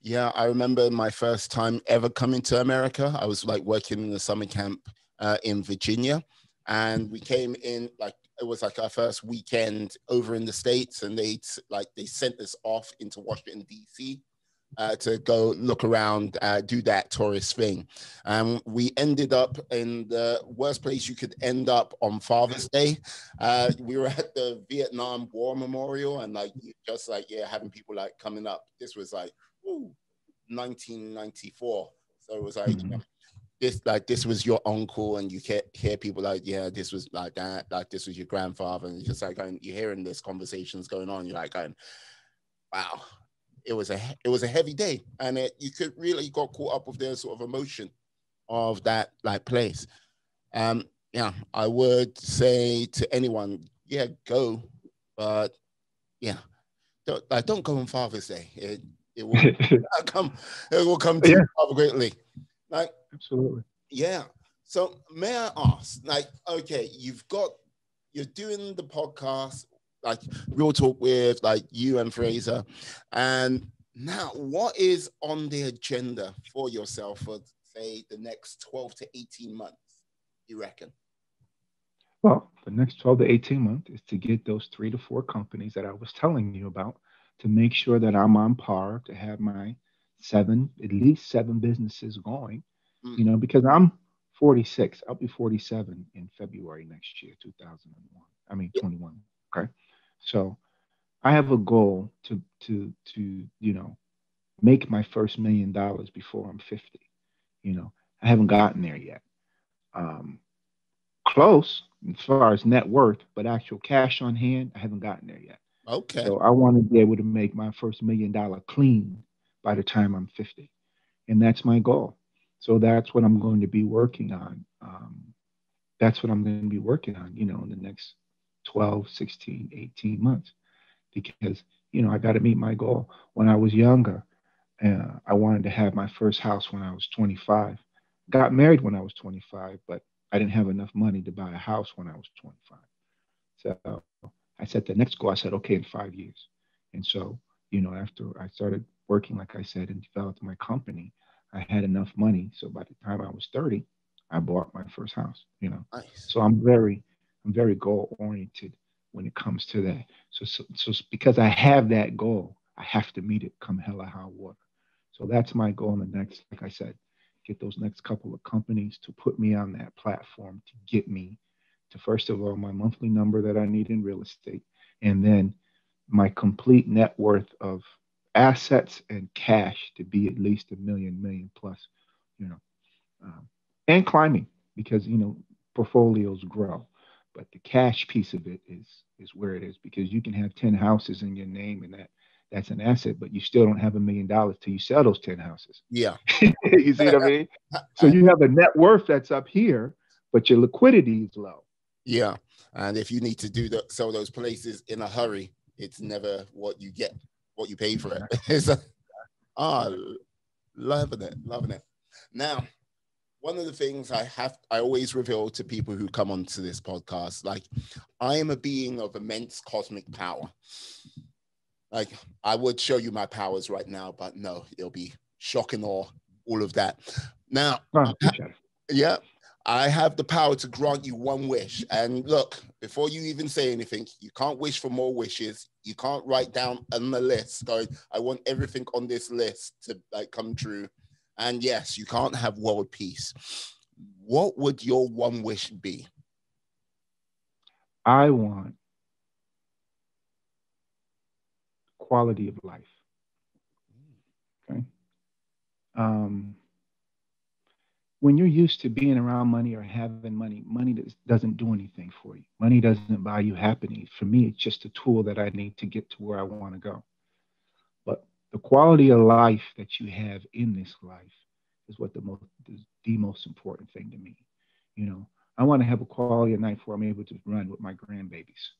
Yeah, I remember my first time ever coming to America. I was like working in a summer camp in Virginia, and we came in like it was like our first weekend over in the States, and they sent us off into Washington D.C. To go look around, do that tourist thing. We ended up in the worst place you could end up on Father's Day. We were at the Vietnam War Memorial, and like just like having people like coming up. This was like 1994, so it was like this was your uncle, and you hear people like, yeah, this was like that, like this was your grandfather, and it's just like you're hearing this conversations going on. You're like going, wow. It was a heavy day, and you could really got caught up with the sort of emotion of that like place. Yeah, I would say to anyone, yeah, go, but yeah, don't go on Father's Day. It will come. It will come to you greatly. Like, absolutely. Yeah. So may I ask, like, okay, you're doing the podcast, like Real Talk with like you and Fraser, and now what is on the agenda for yourself for say the next 12 to 18 months, you reckon? Well, the next 12 to 18 months is to get those 3 to 4 companies that I was telling you about, to make sure that I'm on par to have my at least 7 businesses going, you know, because I'm 46. I'll be 47 in February next year, 2001. I mean, 21. Okay. So I have a goal to, you know, make my first $1 million before I'm 50. You know, I haven't gotten there yet. Um, Close as far as net worth, but actual cash on hand, I haven't gotten there yet. Okay. So I want to be able to make my first $1 million clean by the time I'm 50. And that's my goal. So that's what I'm going to be working on. That's what I'm going to be working on, you know, in the next 12, 16, 18 months, because, you know, I got to meet my goal. When I was younger, I wanted to have my first house when I was 25. Got married when I was 25, but I didn't have enough money to buy a house when I was 25. So I set the next goal. I said, okay, in 5 years. And so, you know, after I started working, like I said, and developed my company, I had enough money. So by the time I was 30, I bought my first house, you know. Nice. So I'm very goal oriented when it comes to that. So because I have that goal, I have to meet it come hell or high water. So that's my goal in the next, like I said, get those next couple of companies to put me on that platform to get me to, first of all, my monthly number that I need in real estate, and then my complete net worth of assets and cash to be at least a million plus, you know, um, and climbing because portfolios grow, but the cash piece of it is where it is because you can have 10 houses in your name and that's an asset, but you still don't have $1 million till you sell those 10 houses. Yeah. You see what I mean? So you have a net worth that's up here, but your liquidity is low. Yeah. And if you need to sell those places in a hurry, it's never what you get, what you pay for it. It's loving it, loving it. Now, one of the things I always reveal to people who come onto this podcast, like, I am a being of immense cosmic power. Like, I would show you my powers right now, but no, it'll be shocking or all of that. Now, yeah, I have the power to grant you one wish. And look, before you even say anything, you can't wish for more wishes. You can't write down on the list going, I want everything on this list to like come true. And yes, you can't have world peace. What would your one wish be? I want quality of life. Okay. When you're used to being around money or having money, money doesn't do anything for you. Money doesn't buy you happiness. For me, it's just a tool that I need to get to where I want to go. But the quality of life that you have in this life is what the most important thing to me. I want to have a quality of life where I'm able to run with my grandbabies.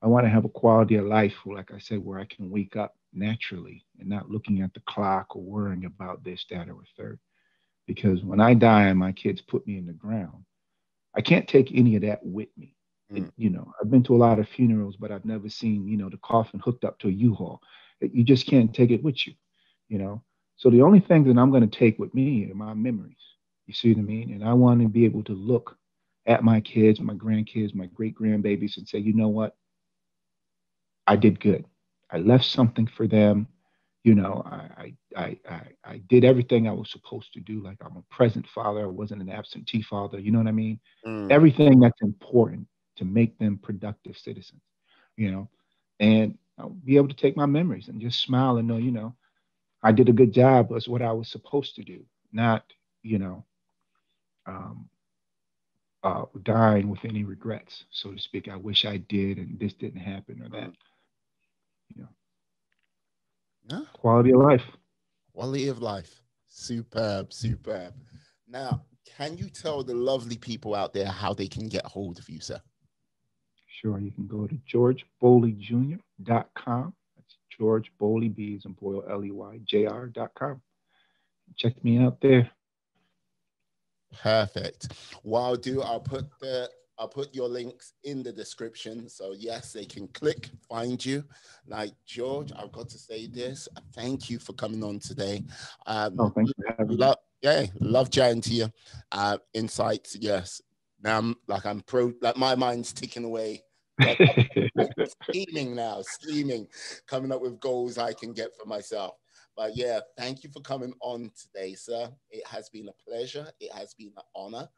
I want to have a quality of life, like I said, where I can wake up naturally and not looking at the clock or worrying about this, that, or a third. Because when I die and my kids put me in the ground, I can't take any of that with me. I've been to a lot of funerals, but I've never seen, the coffin hooked up to a U-Haul. You just can't take it with you. So the only thing that I'm going to take with me are my memories. You see what I mean? And I want to be able to look at my kids, my grandkids, my great grandbabies and say, you know what? I did good. I left something for them. I did everything I was supposed to do. Like I'm a present father. I wasn't an absentee father. You know what I mean? Everything that's important to make them productive citizens, and I'll be able to take my memories and just smile and know, I did a good job. Was what I was supposed to do, not, um, dying with any regrets, so to speak. I wish I did, and this didn't happen or that. You know, Yeah. Quality of life. Quality of life. Superb, superb. Now, can you tell the lovely people out there how they can get hold of you, sir? Sure, you can go to georgeboleyjr.com. That's George Boley, B as in Boyle, Leyjr.com. Check me out there. Perfect. What I'll do, I'll put your links in the description. So yes, they can click, find you. Like, George, I've got to say this. Thank you for coming on today. Thanks for having me. Love chatting to you. Insights, yes. Now my mind's ticking away. Like, scheming now, coming up with goals I can get for myself. But yeah, thank you for coming on today, sir. It has been a pleasure. It has been an honor.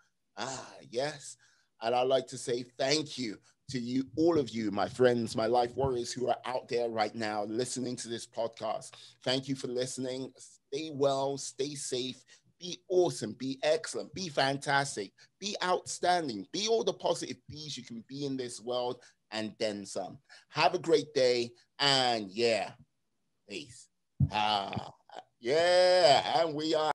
Yes. And I'd like to say thank you to you, all of you, my friends, my life warriors who are out there right now listening to this podcast. Thank you for listening. Stay well, stay safe, be awesome, be excellent, be fantastic, be outstanding, be all the positive bees you can be in this world and then some. Have a great day. And yeah, peace. Yeah, and we are